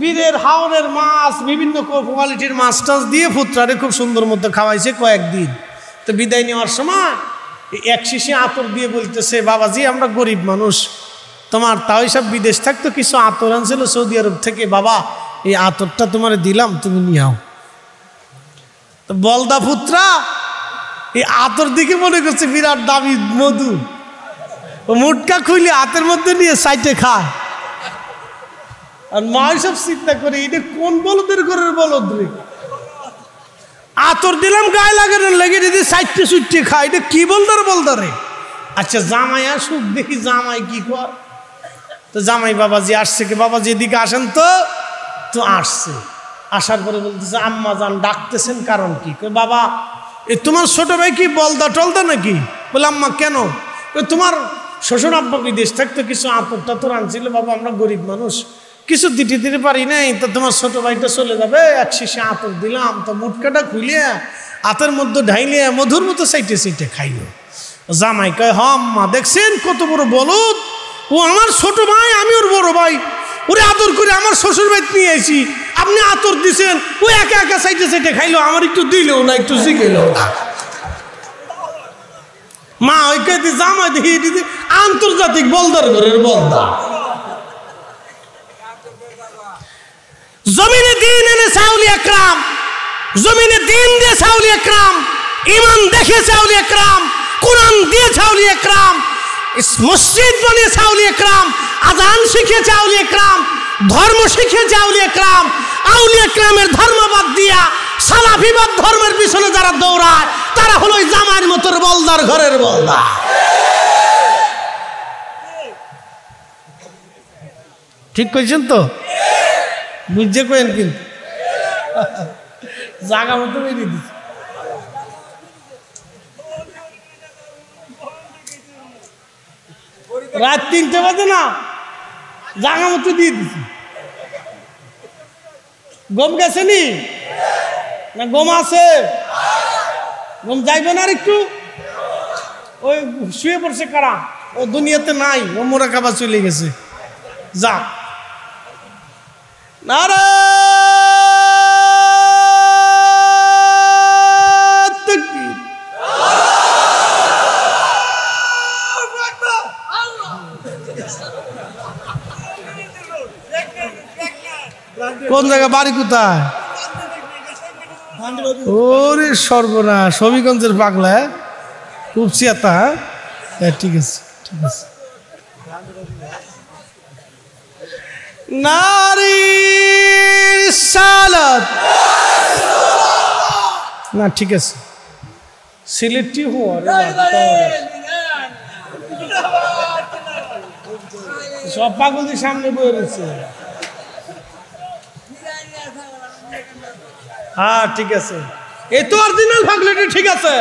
বীরের হাওরের মাছ, বিভিন্ন কোয়ালিটির মাছ টাছ দিয়ে পুত্রারে খুব সুন্দর মতো খাওয়াইছে কয়েকদিন। তো বিদায় নেওয়ার সময় এক শিশি আতর দিয়ে বলতেছে, বাবাজি আমরা গরিব মানুষ, তোমার তাও সব বিদেশ থাকতো কিছু আতর আনছিল সৌদি আরব থেকে, বাবা এই আতরটা তোমার দিলাম, তুমি নিয়াও। তো বলদা পুত্রা এই আতর দিকে মনে করছে বিরাট দামি মধু, ও মুটকা খুলে হাতের মধ্যে নিয়ে সাইটে খায়। আর মা সব চিন্তা করে এটা কোন বলদের ঘরের বলদ রে, আতর দিলাম গায়ে লাগানোর লেগে যদি সাইটে সুইটে খায়, এটা কি বলদারে। আচ্ছা জামাই আসুক দেখি জামাই কি কর। তো জামাই বাবাজি আসছে কি, বাবাজি এদিকে আসেন তো। তো আসছে, আসার পরে বলতেছে আম্মা জান ডাকতেছেন কারণ কি? বাবা এ তোমার ছোট ভাই কি বলদা টলদা নাকি? বলে আম্মা কেন? তোমার শ্বশুর আব্বা বিদেশ থাকতো কিছু আতর টাতর আনছিল, বাবা আমরা গরিব মানুষ কিছু দিতে পারি নাই, তো তোমার ছোট ভাইটা চলে যাবে, এক শিশি আতর দিলাম, তো মুটকাটা খুলিয়া আতের মধ্যে ঢাইলিয়া মধুর মতো সাইটে সাইটে খাইল। জামাই কয় হ আম্মা দেখছেন কত বড় বলদ, ও আমার ছোট ভাই আমি ওর বড় ভাই, ওরে আদর করে আমার শ্বশুর বাড়ি নিয়ে আইছি, আপনি আতর দিছেন, ও একা একা সাইটে সাইটে খাইলো, আমার একটু দিলেও না, একটু শিখেল না। মা ওই কে জামাই দেখি আন্তর্জাতিক বলদার ঘরের বলদা। জমিনে দিন এনে সাউলি একরাম, জমিনে দিন দিয়ে সাউলি একরাম, ইমান দেখে সাউলি একরাম, কোরআন দিয়ে সাউলি একরাম, মসজিদ বানিয়ে সাউলি একরাম, আজান শিখে সাউলি একরাম, ধর্ম শিখে সাউলি একরাম। আউলি একরামের ধর্মবাদ দিয়া সালাফিবাদ ধর্মের পিছনে যারা দৌড়ায় তারা হলো জামাইয়ের মতো বলদার ঘরের বলদা। ঠিক কইছেন তো? বুঝছে কেন? কিন্তু জাগা মতো বেরিয়ে দিচ্ছে। রাত 3টে বাজে না, জাগা মতো দিয়ে দিছি। গম গেছে নি না? গম আছে? গম যাইবে না আর একটু? ওই শুয়ে পড়ছে কারা, ও দুনিয়াতে নাই, ও মোরা কাবা চলে গেছে। যা নারে কোন জায়গা, বাড়ি কোথায়? ওরে সর্বনাশ, হবিগঞ্জের পাগলা, খুব চিয়াতা। হ্যাঁ ঠিক আছে, ঠিক আছে। নারীর সালাত না, ঠিক আছে। সিলেটি হওয়ার সব পাগলদের সামনে বয়ে রয়েছে। হ্যাঁ ঠিক আছে, এই তো অরিজিনাল পাগলাটি, ঠিক আছে।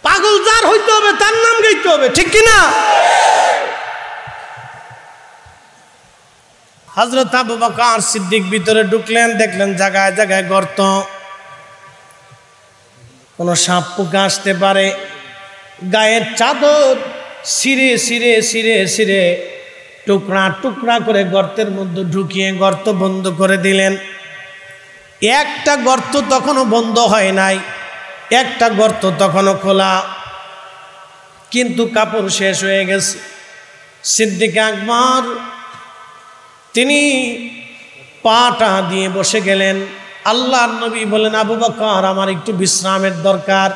পাগল যার হইতে হবে তার নাম গাইতে হবে, ঠিক কিনা? হযরত আবু বকর সিদ্দিক ভিতরে ঢুকলেন, দেখলেন জায়গায় জায়গায় গর্ত, কোনো সাপ পোকা আসতে পারে। গায়ের চাদর ছিঁড়ে ছিঁড়ে ছিঁড়ে ছিঁড়ে টুকরা টুকরা করে গর্তের মধ্যে ঢুকিয়ে গর্ত বন্ধ করে দিলেন। একটা গর্ত তখনও বন্ধ হয় নাই, একটা গর্ত তখনও খোলা, কিন্তু কাপড় শেষ হয়ে গেছে। সিদ্দিক আকবর তিনি পাটা দিয়ে বসে গেলেন। আল্লাহর নবী বলেন, আবু বকর আমার একটু বিশ্রামের দরকার।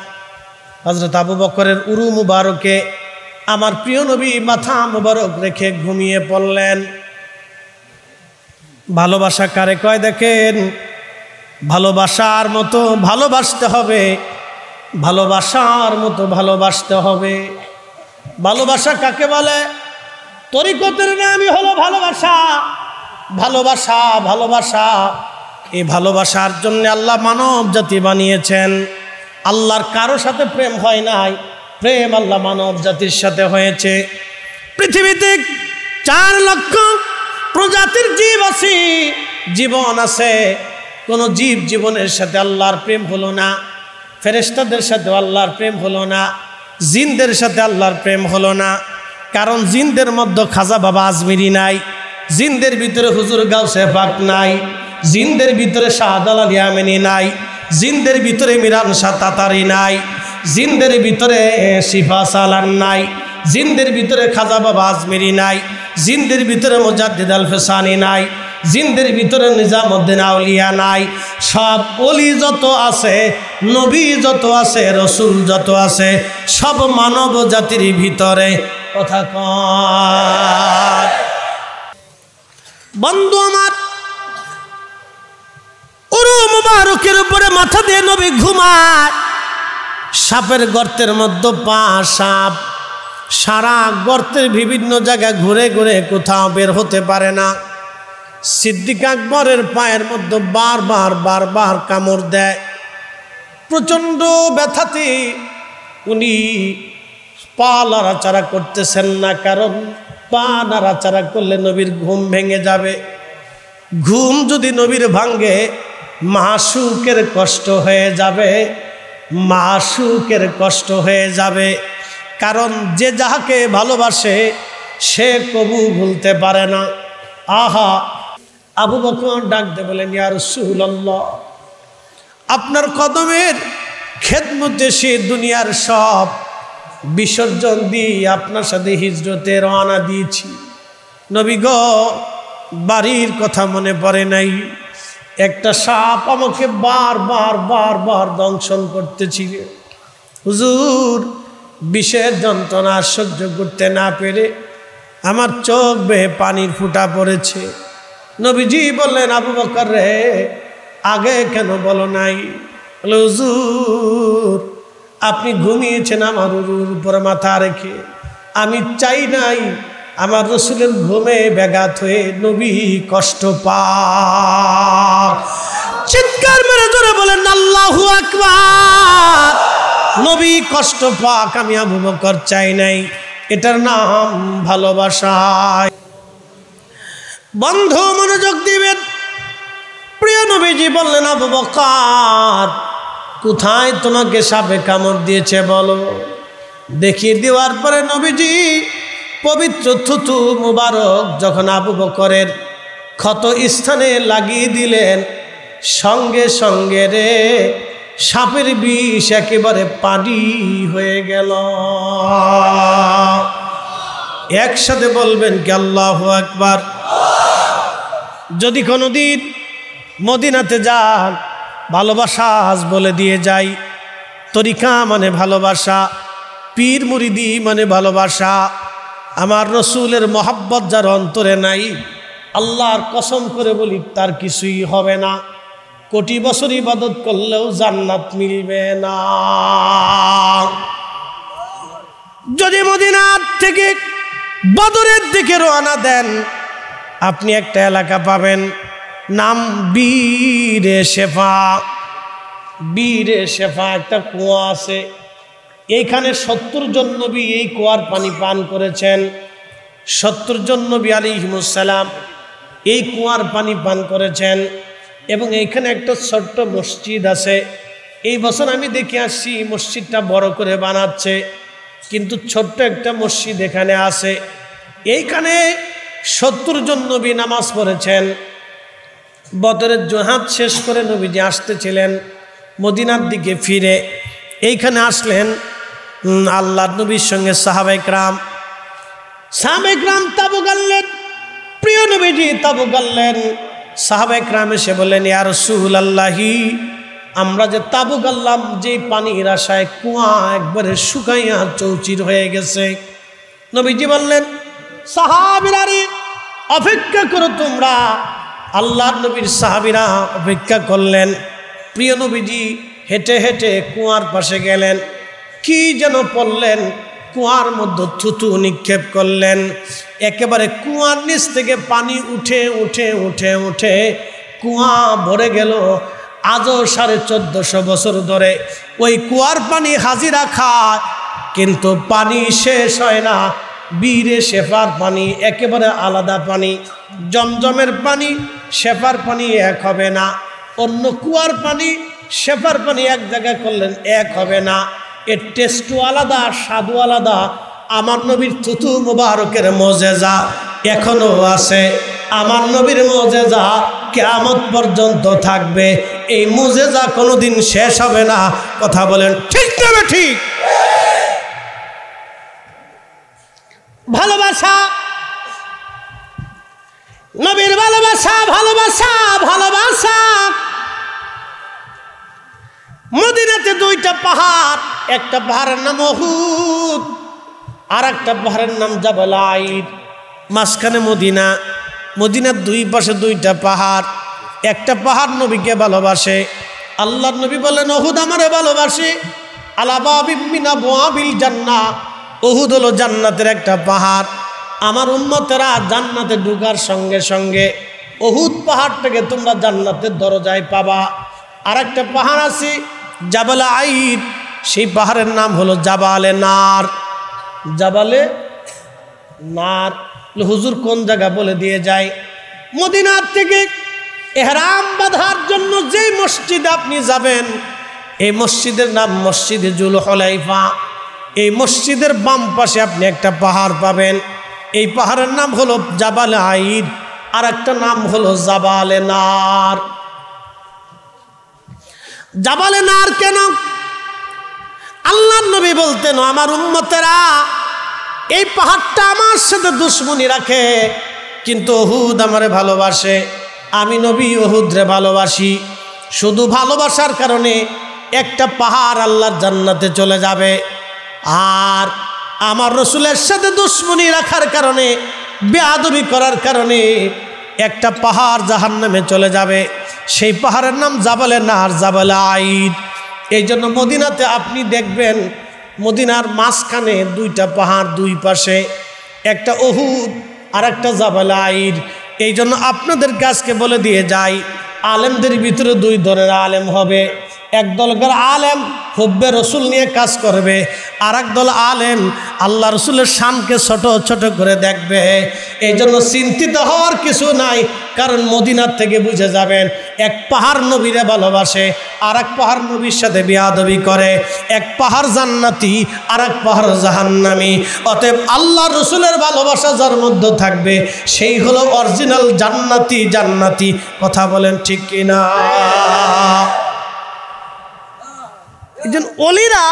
হযরত আবু বকরের উরু মুবারকে আমার প্রিয় নবী মাথা মুবারক রেখে ঘুমিয়ে পড়লেন। ভালোবাসা কারে কয় দেখেন, ভালোবাসার মতো ভালোবাসতে হবে, ভালোবাসার মতো ভালোবাসতে হবে। ভালোবাসা কাকে বলে? তরিকতের নামই হলো ভালোবাসা। ভালোবাসা ভালোবাসা এই ভালোবাসার জন্য আল্লাহ মানব জাতি বানিয়েছেন। আল্লাহর কারো সাথে প্রেম হয় নাই, প্রেম আল্লাহ মানব জাতির সাথে হয়েছে। পৃথিবীতে 4 লক্ষ প্রজাতির জীব আছে, জীবন আছে। কোন জীব জীবনের সাথে আল্লাহর প্রেম হলো না। ফেরেশতাদের সাথে আল্লাহর প্রেম হলো না, জিনদের সাথে আল্লাহর প্রেম হলো না। কারণ জিনদের মধ্যে খাজা বাবা আজমিরি নাই, জিনদের ভিতরে হুজুর গাউসে পাক নাই, জিনদের ভিতরে শাহজালাল ইয়ামানি নাই, জিনদের ভিতরে মিরান শাহ তাতারি নাই, জিনদের ভিতরে শিফা সালান নাই, জিনদের ভিতরে খাজা বাবা আজমিরি নাই, জিনদের ভিতরে মুজাদ্দিদ আল ফেসানি নাই, জিনদের ভিতরে নিজামউদ্দিন আউলিয়া নাই। সব ওলি যত আছে, নবী যত আছে, রসুল যত আছে, সব মানব জাতির ভিতরে। কথা কয় বন্ধু আমার, উরু মুবারকের উপরে মাথা দিয়ে নবী ঘুমায়। সাপের গর্তের মধ্যে পা, সাপ সারা গর্তের বিভিন্ন জায়গায় ঘুরে ঘুরে কোথাও বের হতে পারে না। সিদ্দিক আকবরের পায়ের মধ্যে বারবার বারবার কামড় দেয়। প্রচণ্ড ব্যথাতে উনি পা নাড়াচাড়া করতেছেন না, কারণ পা নাড়াচাড়া করলে নবীর ঘুম ভেঙে যাবে। ঘুম যদি নবীর ভাঙ্গে মাশুকের কষ্ট হয়ে যাবে, মাশুকের কষ্ট হয়ে যাবে। কারণ যে যাহাকে ভালোবাসে সে কবু ভুলতে পারে না। আহা, আবু বকর ডাক দিয়ে বলেন, ইয়া রাসূলুল্লাহ, আপনার কদমের খেদমতে সে দুনিয়ার সব বিসর্জন দিয়ে আপনার সাথে হিজরতে রওনা দিয়েছি। নবী গো, বাড়ির কথা মনে পড়ে নাই? একটা সাপ আমাকে বারবার বারবার দংশন করতেছিল। হুজুর, বিষের যন্ত্রণা সহ্য করতে না পেরে আমার চোখ বেয়ে পানির ফুঁটা পড়েছে। নবীজি বললেন, আবু বকর রে, আগে কেন বলো নাই? হুজুর, আপনি ঘুমিয়েছেন আমার উরুর উপর মাথা রেখে, আমি চাই নাই আমার রসুলের ঘুমে ব্যাঘাত হয়ে নবী কষ্ট পাক। চিৎকার মেরে জোরে বলেন আল্লাহু আকবার। নবী কষ্ট পাক, আমি আবু বকর চাই নাই। এটার নাম ভালোবাসা। বন্ধু মনোযোগ দিবেন। প্রিয় নবীজি বললেন, আবু বকর, কোথায় তোমাকে সাপে কামড় দিয়েছে বলো। দেখিয়ে দেওয়ার পরে নবীজি পবিত্র থুতু মুবারক যখন আবু বকরের ক্ষত স্থানে লাগিয়ে দিলেন, সঙ্গে সঙ্গে রে সাপের বিষ একেবারে পানি হয়ে গেল। একসাথে বলবেন কি আল্লাহু আকবার। যদি কোনোদিন মদিনাতে যান, ভালোবাসা আজ বলে দিয়ে যাই, তরিকা মানে ভালোবাসা, পীর মুরিদি মানে ভালোবাসা। আমার রসুলের মহাব্বত যার অন্তরে নাই, আল্লাহর কসম করে বলি তার কিছুই হবে না। কোটি বছর ইবাদত করলেও জান্নাত মিলবে না। যদি মদিনার থেকে বদরের দিকে রওনা দেন, আপনি একটা এলাকা পাবেন, নাম বীরে শেফা। বীরে শেফা একটা কুয়া আছে। এইখানে 70 জন নবী এই কুয়ার পানি পান করেছেন। 70 জন নবী আলাইহিমুস সালাম এই কুয়ার পানি পান করেছেন। এবং এইখানে একটা ছোট্ট মসজিদ আছে। এই বছর আমি দেখে আসছি মসজিদটা বড় করে বানাচ্ছে, কিন্তু ছোট্ট একটা মসজিদ এখানে আছে। এইখানে 70 জন নবী নামাজ পড়েছেন। বদরের জহাদ শেষ করে নবীজি আসতেছিলেন মদিনার দিকে ফিরে, এইখানে আসলেন আল্লাহর নবীর সঙ্গে সাহাবায়ে কেরাম তাবু গাড়লেন। প্রিয় নবীজি তাবু গাড়লেন, সাহাবায়ে কেরাম এসে বললেন, ইয়া রাসূলুল্লাহি, আমরা যে তাবু গাড়লাম যে পানির আশায় কুয়া একবারে শুকাইয়া চৌচির হয়ে গেছে। নবীজি বললেন, সাহাবীরা রে অপেক্ষা করো তোমরা। আল্লাহর নবীর সাহাবীরা অপেক্ষা করলেন। প্রিয় নবীজি হেঁটে হেঁটে কুয়ার পাশে গেলেন, কি যেন পড়লেন, কুয়ার মধ্যে থুতু নিক্ষেপ করলেন। একেবারে কুয়ার নিচ থেকে পানি উঠে উঠে উঠে উঠে কুয়া ভরে গেল। আজও 1450 বছর ধরে ওই কুয়ার পানি হাজিরা খায়, কিন্তু পানি শেষ হয় না। বীরে শেফার পানি একেবারে আলাদা পানি, জমজমের পানি শেফার পানি এক হবে না। অন্য কুয়ার পানি শেফার পানি এক জায়গায় করলেন এক হবে না, এর টেস্টও আলাদা, স্বাদও আলাদা। আমার নবীর থুতু মুবারকের মুজিজা এখনো আছে, আমার নবীর মুজিজা কিয়ামত পর্যন্ত থাকবে। এই মুজিজা কোনোদিন শেষ হবে না। কথা বলেন ঠিক না ঠিক? ভালোবাসা, নবীর ভালোবাসা, ভালোবাসা, ভালোবাসা। মদিনাতে দুইটা পাহাড়, একটা পাহাড়ের নাম উহুদ আর একটা পাহাড়ের নাম জাবাল আইর। মাঝখানে মদিনা, মদিনার দুই পাশে দুইটা পাহাড়। একটা পাহাড় নবীকে ভালোবাসে। আল্লাহর নবী বলেন, উহুদ আমারে ভালোবাসে। আলা বাবিম মিন আবওয়াবিল জান্নাহ, উহুদ হলো জান্নাতের একটা পাহাড়। আমার উম্মতেরা জান্নাতে ঢোকার সঙ্গে সঙ্গে উহুদ পাহাড়টাকে তোমরা জান্নাতের দরজায় পাবা। আর একটা পাহাড় আছে জাবাল আইর, সেই পাহাড়ের নাম হলো জাবালে নার। জাবালে নার। হুজুর কোন জায়গা বলে দিয়ে যায়? মদিনার থেকে ইহরাম বাঁধার জন্য যে মসজিদে আপনি যাবেন, এই মসজিদের নাম মসজিদে জুল হুলাইফা। এই মসজিদের বাম পাশে আপনি একটা পাহাড় পাবেন, এই পাহাড়ের নাম হলো জাবালে আইর, আর একটা নাম হলো জাবালে নার। জাবালে নার কেন? আল্লাহর নবী বলতেন, আমার উম্মতেরা এই পাহাড়টা আমার সাথে দুশ্মনী রাখে, কিন্তু উহুদ আমারে ভালোবাসে। আমি নবী উহুদরে ভালোবাসি। শুধু ভালোবাসার কারণে একটা পাহাড় আল্লাহর জান্নাতে চলে যাবে, আর আমার রসুলের সাথে দুশ্মনী রাখার কারণে, বেয়াদবি করার কারণে একটা পাহাড় জাহান্নামে চলে যাবে। সেই পাহাড়ের নাম জাবালে নার, জাবালে আইর। এই জন্য মদিনাতে আপনি দেখবেন মদিনার মাঝখানে দুইটা পাহাড়, দুই পাশে একটা উহুদ আর একটা জাবালে আইর। এই জন্য আপনাদের কাছকে বলে দিয়ে যাই, আলেমদের ভিতরে দুই ধরনের আলেম হবে। একদলকার আলেম হুব্বে রসুল নিয়ে কাজ করবে, আর একদল আলেম আল্লাহ রসুলের শানকে ছোট ছোট করে দেখবে। এই জন্য চিন্তিত হওয়ার কিছু নাই, কারণ মদিনার থেকে বুঝে যাবেন এক পাহাড় নবীরে ভালোবাসে, আর এক পাহাড় নবীর সাথে বিয়াদবি করে। এক পাহাড় জান্নাতি, আর এক পাহাড় জাহান্নামী। অতএব আল্লাহ রসুলের ভালোবাসা যার মধ্যে থাকবে সেই হলো অরিজিনাল জান্নাতি। জান্নাতি। কথা বলেন ঠিক কিনা? এই জন্য ওলিরা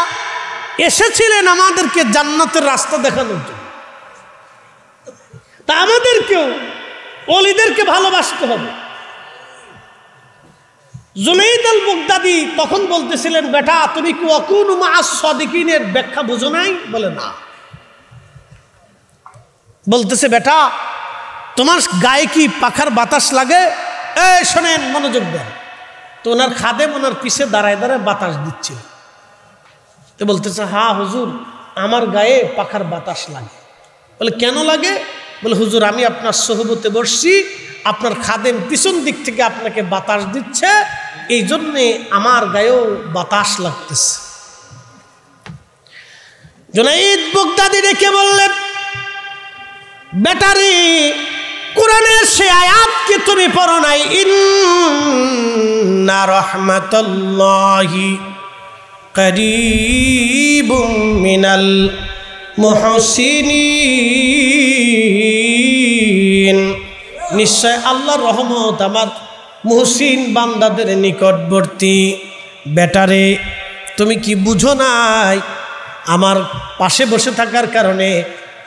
এসেছিলেন আমাদেরকে জান্নাতের রাস্তা দেখানোর জন্য। তা আমাদেরকেও ওলিদেরকে ভালোবাসতে হবে। জুনাইদ আল বাগদাদি তখন বলতেছিলেন, বেটা তুমি কি ওয়াকুনু মা'আস সাদিকিনের ব্যাখ্যা বুঝো নাই? বলে না। বলতেছে, বেটা তোমার গায়ে কি পাখার বাতাস লাগে? এই শোনেন, মনোযোগ দেন। তো ওনার খাদেম ওনার পিছে দাঁড়ায় দাঁড়ায় বাতাস দিচ্ছে। তো বলতেছে, হ্যাঁ হুজুর, আমার গায়ে পাখার বাতাস লাগে। বলে কেন লাগে? বলে হুজুর, আমি আপনার সোহবতে বসছি, আপনার খাদেম পিছন দিক থেকে আপনাকে বাতাস দিচ্ছে, এই জন্যে আমার গায়েও বাতাস লাগতেছে। জুনাইদ বাগদাদি রেখে বললেন, বেটারি কোরআনের সে আয়াত কি তুমি পড়ো নাই? ইন্না রাহমাতাল্লাহি করিবুম মিনাল মুহসিনিন। নিশ্চয় আল্লাহর রহমত আমার মুহসিন বান্দাদের নিকটবর্তী। বেটারে তুমি কি বুঝো নাই আমার পাশে বসে থাকার কারণে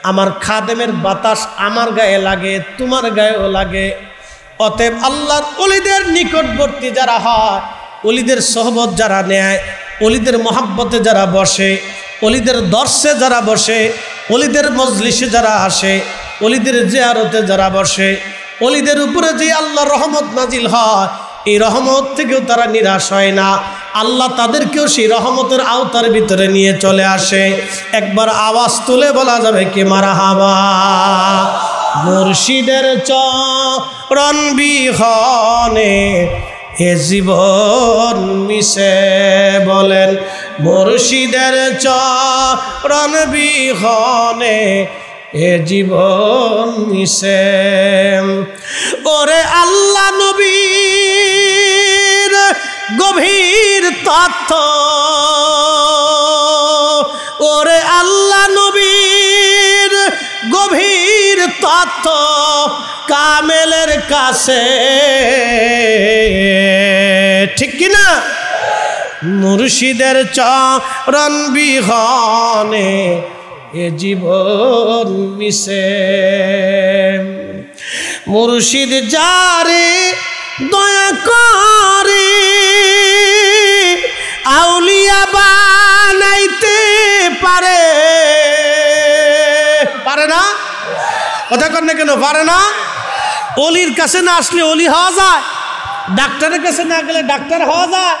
আমার খাদেমের বাতাস আমার গায়ে লাগে, তোমার গায়েও লাগে। অতএব আল্লাহর ওলিদের নিকটবর্তী যারা হয়, ওলিদের সোহবত যারা নেয়, ওলিদের মহাব্বতে যারা বসে, ওলিদের দর্শে যারা বসে, ওলিদের মজলিসে যারা আসে, ওলিদের জিয়ারতে যারা বসে, ওলিদের উপরে যে আল্লাহর রহমত নাজিল হয়, এই রহমত থেকেও তারা নিরাশ হয় না। আল্লাহ তাদেরকেও সেই রহমতের আওতার ভিতরে নিয়ে চলে আসে। একবার আওয়াজ তুলে বলা যাবে কি মারহাবা। মুর্শিদের চরণ বিহনে এ জীবন মিশে, বলেন মুর্শিদের চরণ বিহনে এ জীবন মিশে। ওরে আল্লাহ নবীর গভীর তথ্য, ওরে আল্লাহ নবীর গভীর তথ্য কামেলের কাছে, ঠিক কিনা? মুর্শিদের চরণ বিহনে এ জীবন মিশে। মুর্শিদ যারে দয়া করে আউলিয়া বানাইতে পারে, পারে না? কথা কন না কেন? পারে না? অলির কাছে না আসলে অলি হওয়া যায়? ডাক্তারের কাছে না গেলে ডাক্তার হওয়া যায়?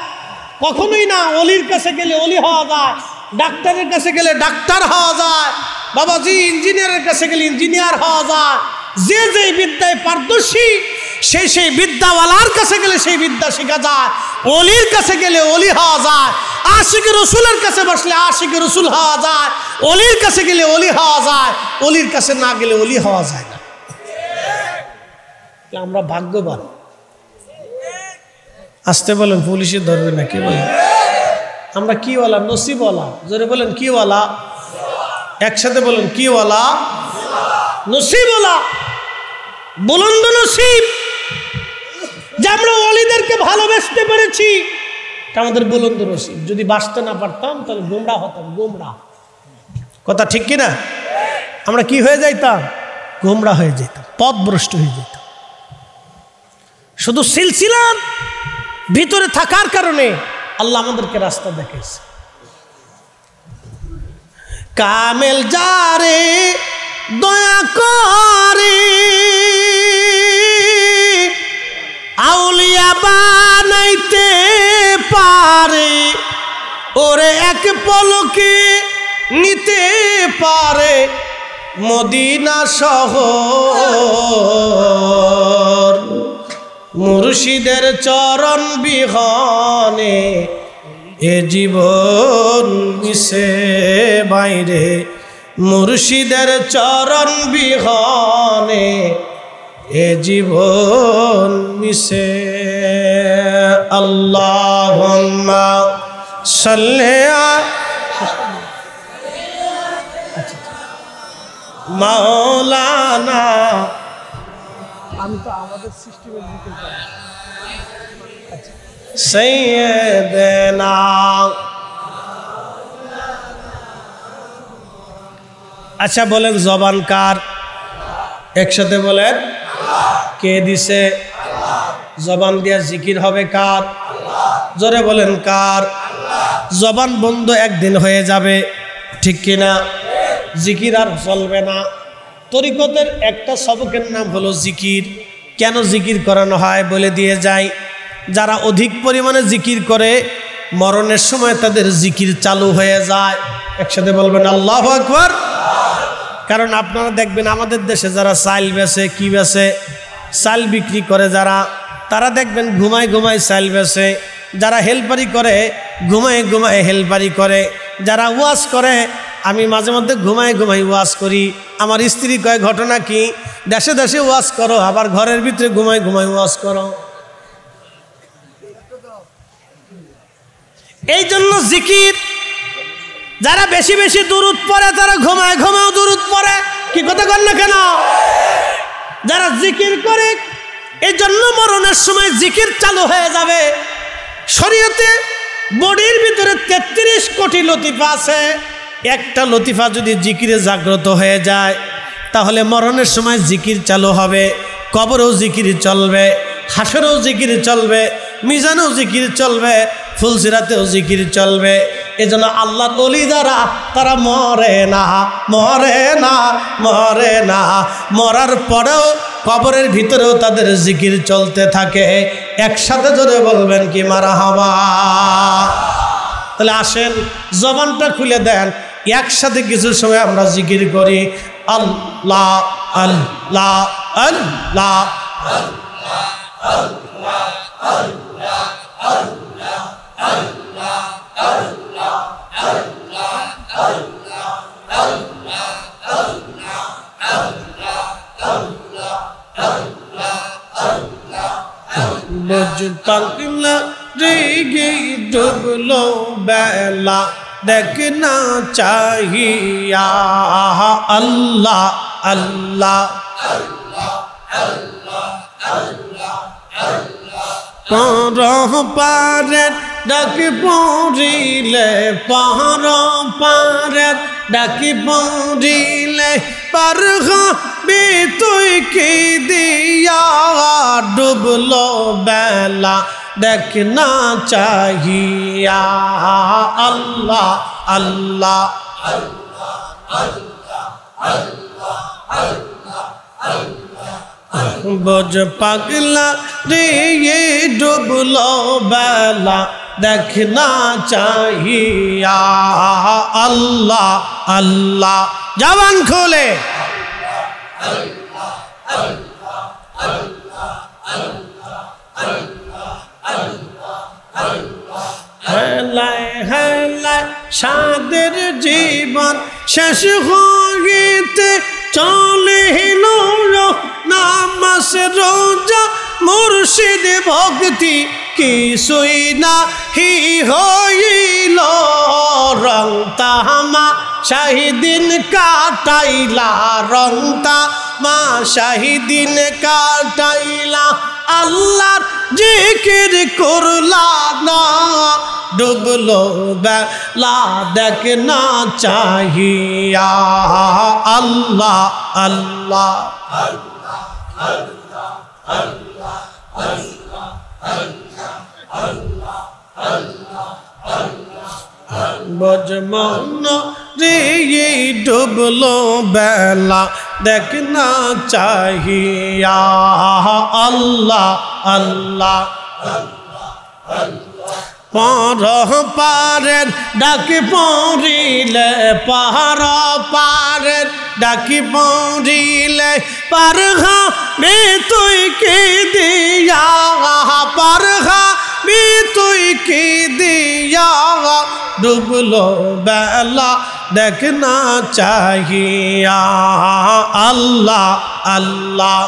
কখনোই না। অলির কাছে গেলে অলি হওয়া যায়, ডাক্তারের কাছে গেলে ডাক্তার হওয়া যায়, বাবাজি ইঞ্জিনিয়ারের কাছে গেলে ইঞ্জিনিয়ার হওয়া যায়। যে যে বিদ্যায় পারদর্শী সেই বিদ্যাওয়ালার কাছে গেলে সেই বিদ্যা শেখা যায়। অলির কাছে গেলে অলি হওয়া যায়, আশিকে রসুলের কাছে বসলে আশিকে রসুল হওয়া যায়, অলির কাছে গেলে অলি হওয়া যায়, অলির কাছে না গেলে অলি হওয়া যায় না। আমরা ভাগ্যবান। আসতে বলেন, পুলিশে ধরবে না। কি বলেন? আমরা কিওয়ালা, নসিবওয়ালা। জোরে বলেন কিওয়ালা, একসাথে বলেন কিওয়ালা, নসিবওয়ালা। বুলন্দ নসিব যে আমরা ওলিদেরকে ভালোবাসতে পেরেছি, আমাদের বুলন্দ নসিব। যদি বাঁচতে না পারতাম তাহলে গোমরা হতাম, গোমরা। কথা ঠিক কিনা? আমরা কি হয়ে যাইতাম? গোমরা হয়ে যেতাম, পথভ্রষ্ট হয়ে যেতাম। শুধু সিলসিলার ভিতরে থাকার কারণে আল্লাহ আমাদেরকে রাস্তা দেখাইছে। কামেল যারে দয়া করে আউলিয়া বানাইতে পারে, ওরে এক পলকে নিতে পারে মদিনা শহর। মুর্শিদের চরণ বিহনে এ জীবন মিশে বাইরে, মুর্শিদের চরণ বিহনে এ জীবন মিশে। আল্লাহুম্মা সাল্লি মাওলানা। আমি তো আমাদের সিস্টেমের দিকে সাইয়্যিদানা। আচ্ছা বলেন জবান কার? একসাথে বলেন, কে দিছে? জবান দিয়া জিকির হবে কার? জোরে বলেন কার? জবান বন্ধ একদিন হয়ে যাবে, ঠিক কিনা? জিকির আর চলবে না। তরিকতের একটা সবকের নাম হলো জিকির। কেন জিকির করানো হয় বলে দিয়ে যায়। যারা অধিক পরিমাণে জিকির করে মরণের সময় তাদের জিকির চালু হয়ে যায়। একসাথে বলবেন আল্লাহু আকবার। কারণ আপনারা দেখবেন আমাদের দেশে যারা চাল বেচে, কি বেচে, চাল বিক্রি করে যারা, তারা দেখবেন ঘুমায় ঘুমায় চাল বেচে। যারা হেলপারি করে ঘুমায় ঘুমায় হেলপারি করে। যারা ওয়াজ করে, আমি মাঝে মধ্যে ঘুমায় ঘুমাই ওয়াজ করি। আমার স্ত্রী কয় ঘটনা কি, দেশে দেশে ওয়াজ করো আবার ঘরের ভিতরে ঘুমায় ঘুমায় ওয়াজ করো। এই জন্য জিকির, যারা বেশি বেশি দুরূদ পড়ে তারা ঘুমায় ঘুমায় দুরূদ পড়ে। কি কথা কন না কেন? যারা জিকির করে এই জন্য মরণের সময় জিকির চালু হয়ে যাবে। শরীয়তে বডির ভিতরে 33 কোটি লতিফা আছে। একটা লতিফা যদি জিকিরে জাগ্রত হয়ে যায় তাহলে মরণের সময় জিকির চালু হবে। কবরেও জিকির চলবে, হাসরেও জিকির চলবে, মিজানেও জিকির চলবে, ফুলসিরাতেও জিকির চলবে। এজন্য আল্লাহর ওলি যারা তারা মরে না, মরে না, মরে না। মরার পরেও কবরের ভিতরেও তাদের জিকির চলতে থাকে। একসাথে জোরে বলবেন কি মারহাবা। তাহলে আসেন জবানটা খুলে দেন, একসাথে কিছু সময় আমরা জিকির করি। আল্লাহ আল্লাহ আল্লাহ বুঝ পাগলা রেগে ডুবলো বেলা দেখনা চাহিয়া। আল্লাহ আল্লাহ পর পারে ডাকি পড়িলে, পর পারে ডাকি পড়িলে পার হবি তুই কি দিয়া। ডুবলো বেলা দেখনা চাহিয়া। আল্লাহ আল্লাহ বোঝ পাগলা রে ডুবলো বেলা দেখনা চাহিয়া। আল্লাহ আল্লাহ জবান খোলে। হেলায় হেলায় সাদের জীবন শেষ হইতে চলিল নামাজ রোজা মুর্শিদ ভক্তি কিছুই নাহি হইল। রং তামা শাহিদিন কাটাইলা, রং তামা শাহিদিন কাটাইলা। আল্লাহর জিকির করলা না, ডুবলো বেলা দেখনা চাহিয়া। আল্লাহ আল্লাহ বজমন রে ডুবলো বেলা দেখনা চাহিয়া। আল্লাহ আল্লাহ পর পারের ডাকি পড়িলে, পাহাড় পারের ডাকি পড়িলে পার হবি তুই কি দিয়া। পার হবি তুই কি দিয়া। ডুবলো বেলা দেখনা চাহিয়া। আল্লাহ আল্লাহ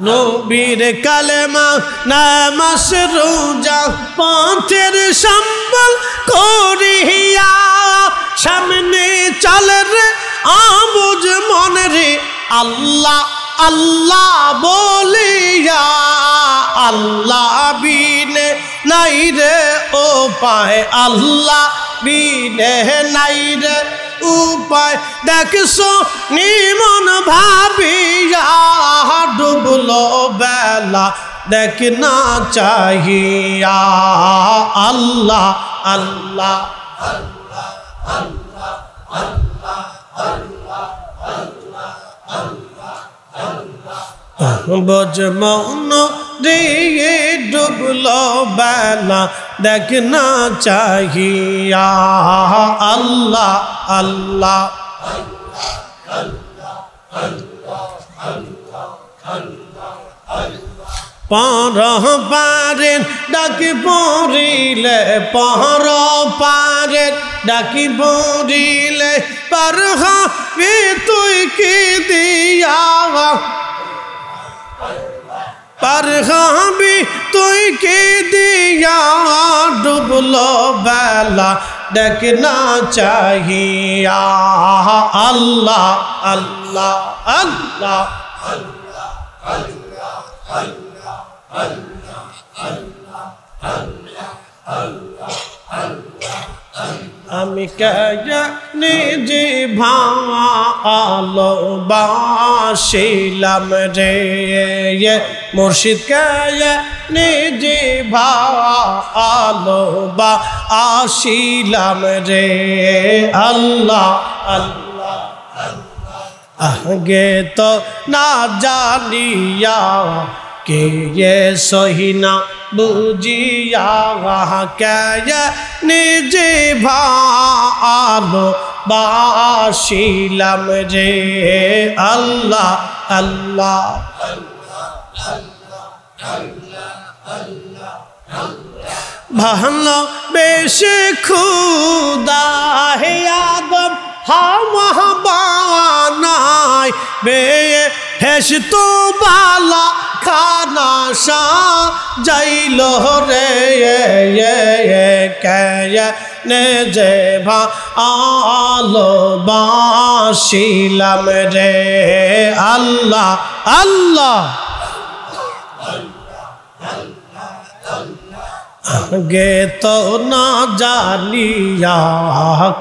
নবীর কালেমা নামাজ রোজা পথের সম্বল করিয়া। সামনে চলে রে আবুজ মনে রে আল্লাহ আল্লাহ বলিয়া। আল্লাহ বিনে নাই রে ও পায়, আল্লাহ বিনে নাই রে উপায়। দেখছো নিমন ভাবিয়া। ডুবলো বেলা দেখনা চাহিয়া। আল্লাহ আল্লাহ বজমন রে ডুবলো বেলা দেখনা চাহিয়া। আল্লাহ আল্লাহ পর পারেন ডাকি পড়িলে, পর পারেন ডাকি পড়িলে পার হবি তুই কি দিয়া। পার হবি তুই কি দিয়া। ডুবলো বেলা देखना चाहिए अल्लाह अल्लाह अल्लाह আমি কেনে যে ভালোবাসিলাম রে মুর্শিদ কেনে যে ভালোবাসিলাম রে আল্লাহ আল্লাহ আগে তো না জানিয়া के ये सहीना बुझिया के निजे भालो बाशिलम रे अल्लाह अल्लाह भालो बेशे खुदा है आदम हम बानाय बे हेश तो बाला खाना शा जाइलो रे ने जे भालो बाशिलम रे अल्लाह अल्लाह आगे तो ना जानिया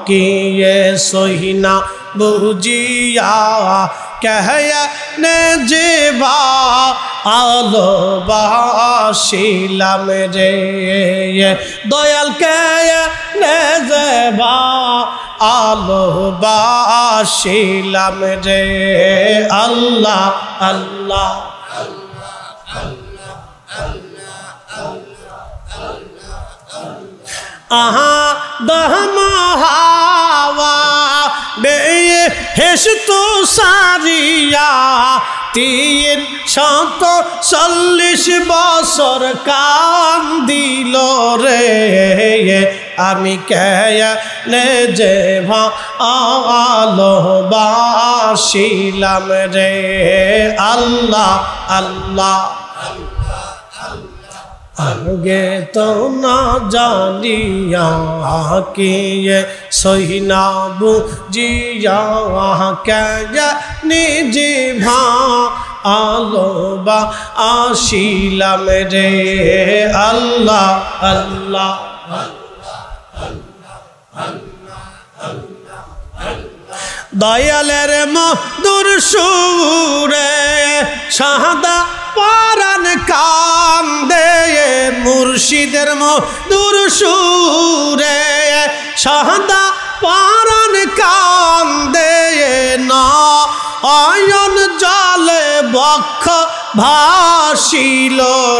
कि ये सोहिना बुझिया कह ने जीवा आलो बाशिलम रे दयाल कह ने जीवा आलो बाशिलम रे अल्लाह अल्लाह आहा दहमा हावा बे हेश तो सारिया 340 বছর কান্দিল রে আমি কেনে যে ভালোবাসিলাম রে আল্লাহ আল্লাহ आगे तो ना जानिया कि ये सहीना बुझिया क्या निजी भालो बाशिलम रे अल्लाह अल्लाह दयालेर मधुर सुरे शाहदा पारान कांदे मुर्शिदेर मधुर सुरे शाहदा पारान कांदे ना आयन जाले बक्ष भासिल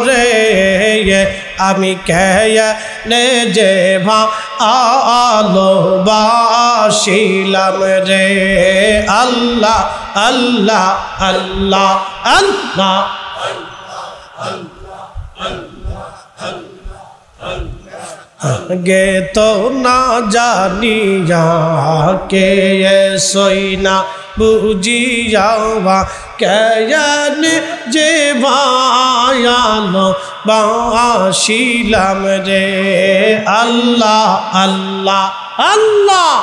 रे आमी केने जे भालोबासिलाम रे अल्लाह अल्लाह अल्लाह अल्लाह आगे तो ना जानिया के ये सोईना बुझिया कैन जे भायालो बाशिलम रे अल्लाह अल्लाह अल्लाह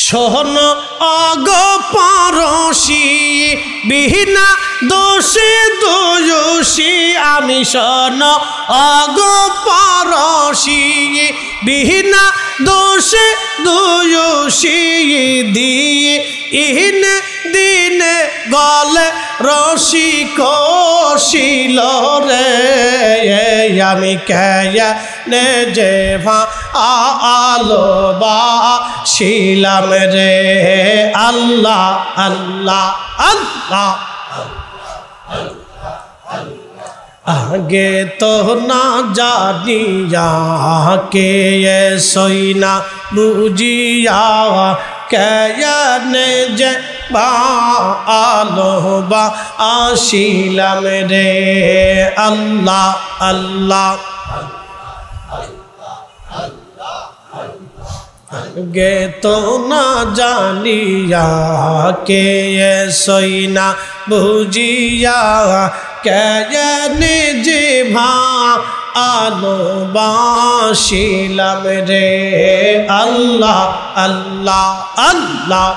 शोहन आगो पारसी बिना दोषे दोषी आमी शोन आगो पारसी बिना दोषे दोषी दिए इन दिन गले रसी कषिल रे आमी केने जे भालोबासिलाम रे अल्लाह अल्लाह अल्लाह आगे तो ना जानिया के ये सोईना बुझिया कैने जे भालोबासिलाम रे अल्लाह अल्लाह आगे तो ना जानिया के ये सोईना बुझिया কেনে যে ভালোবাসিলাম রে আল্লাহ আল্লাহ আল্লাহ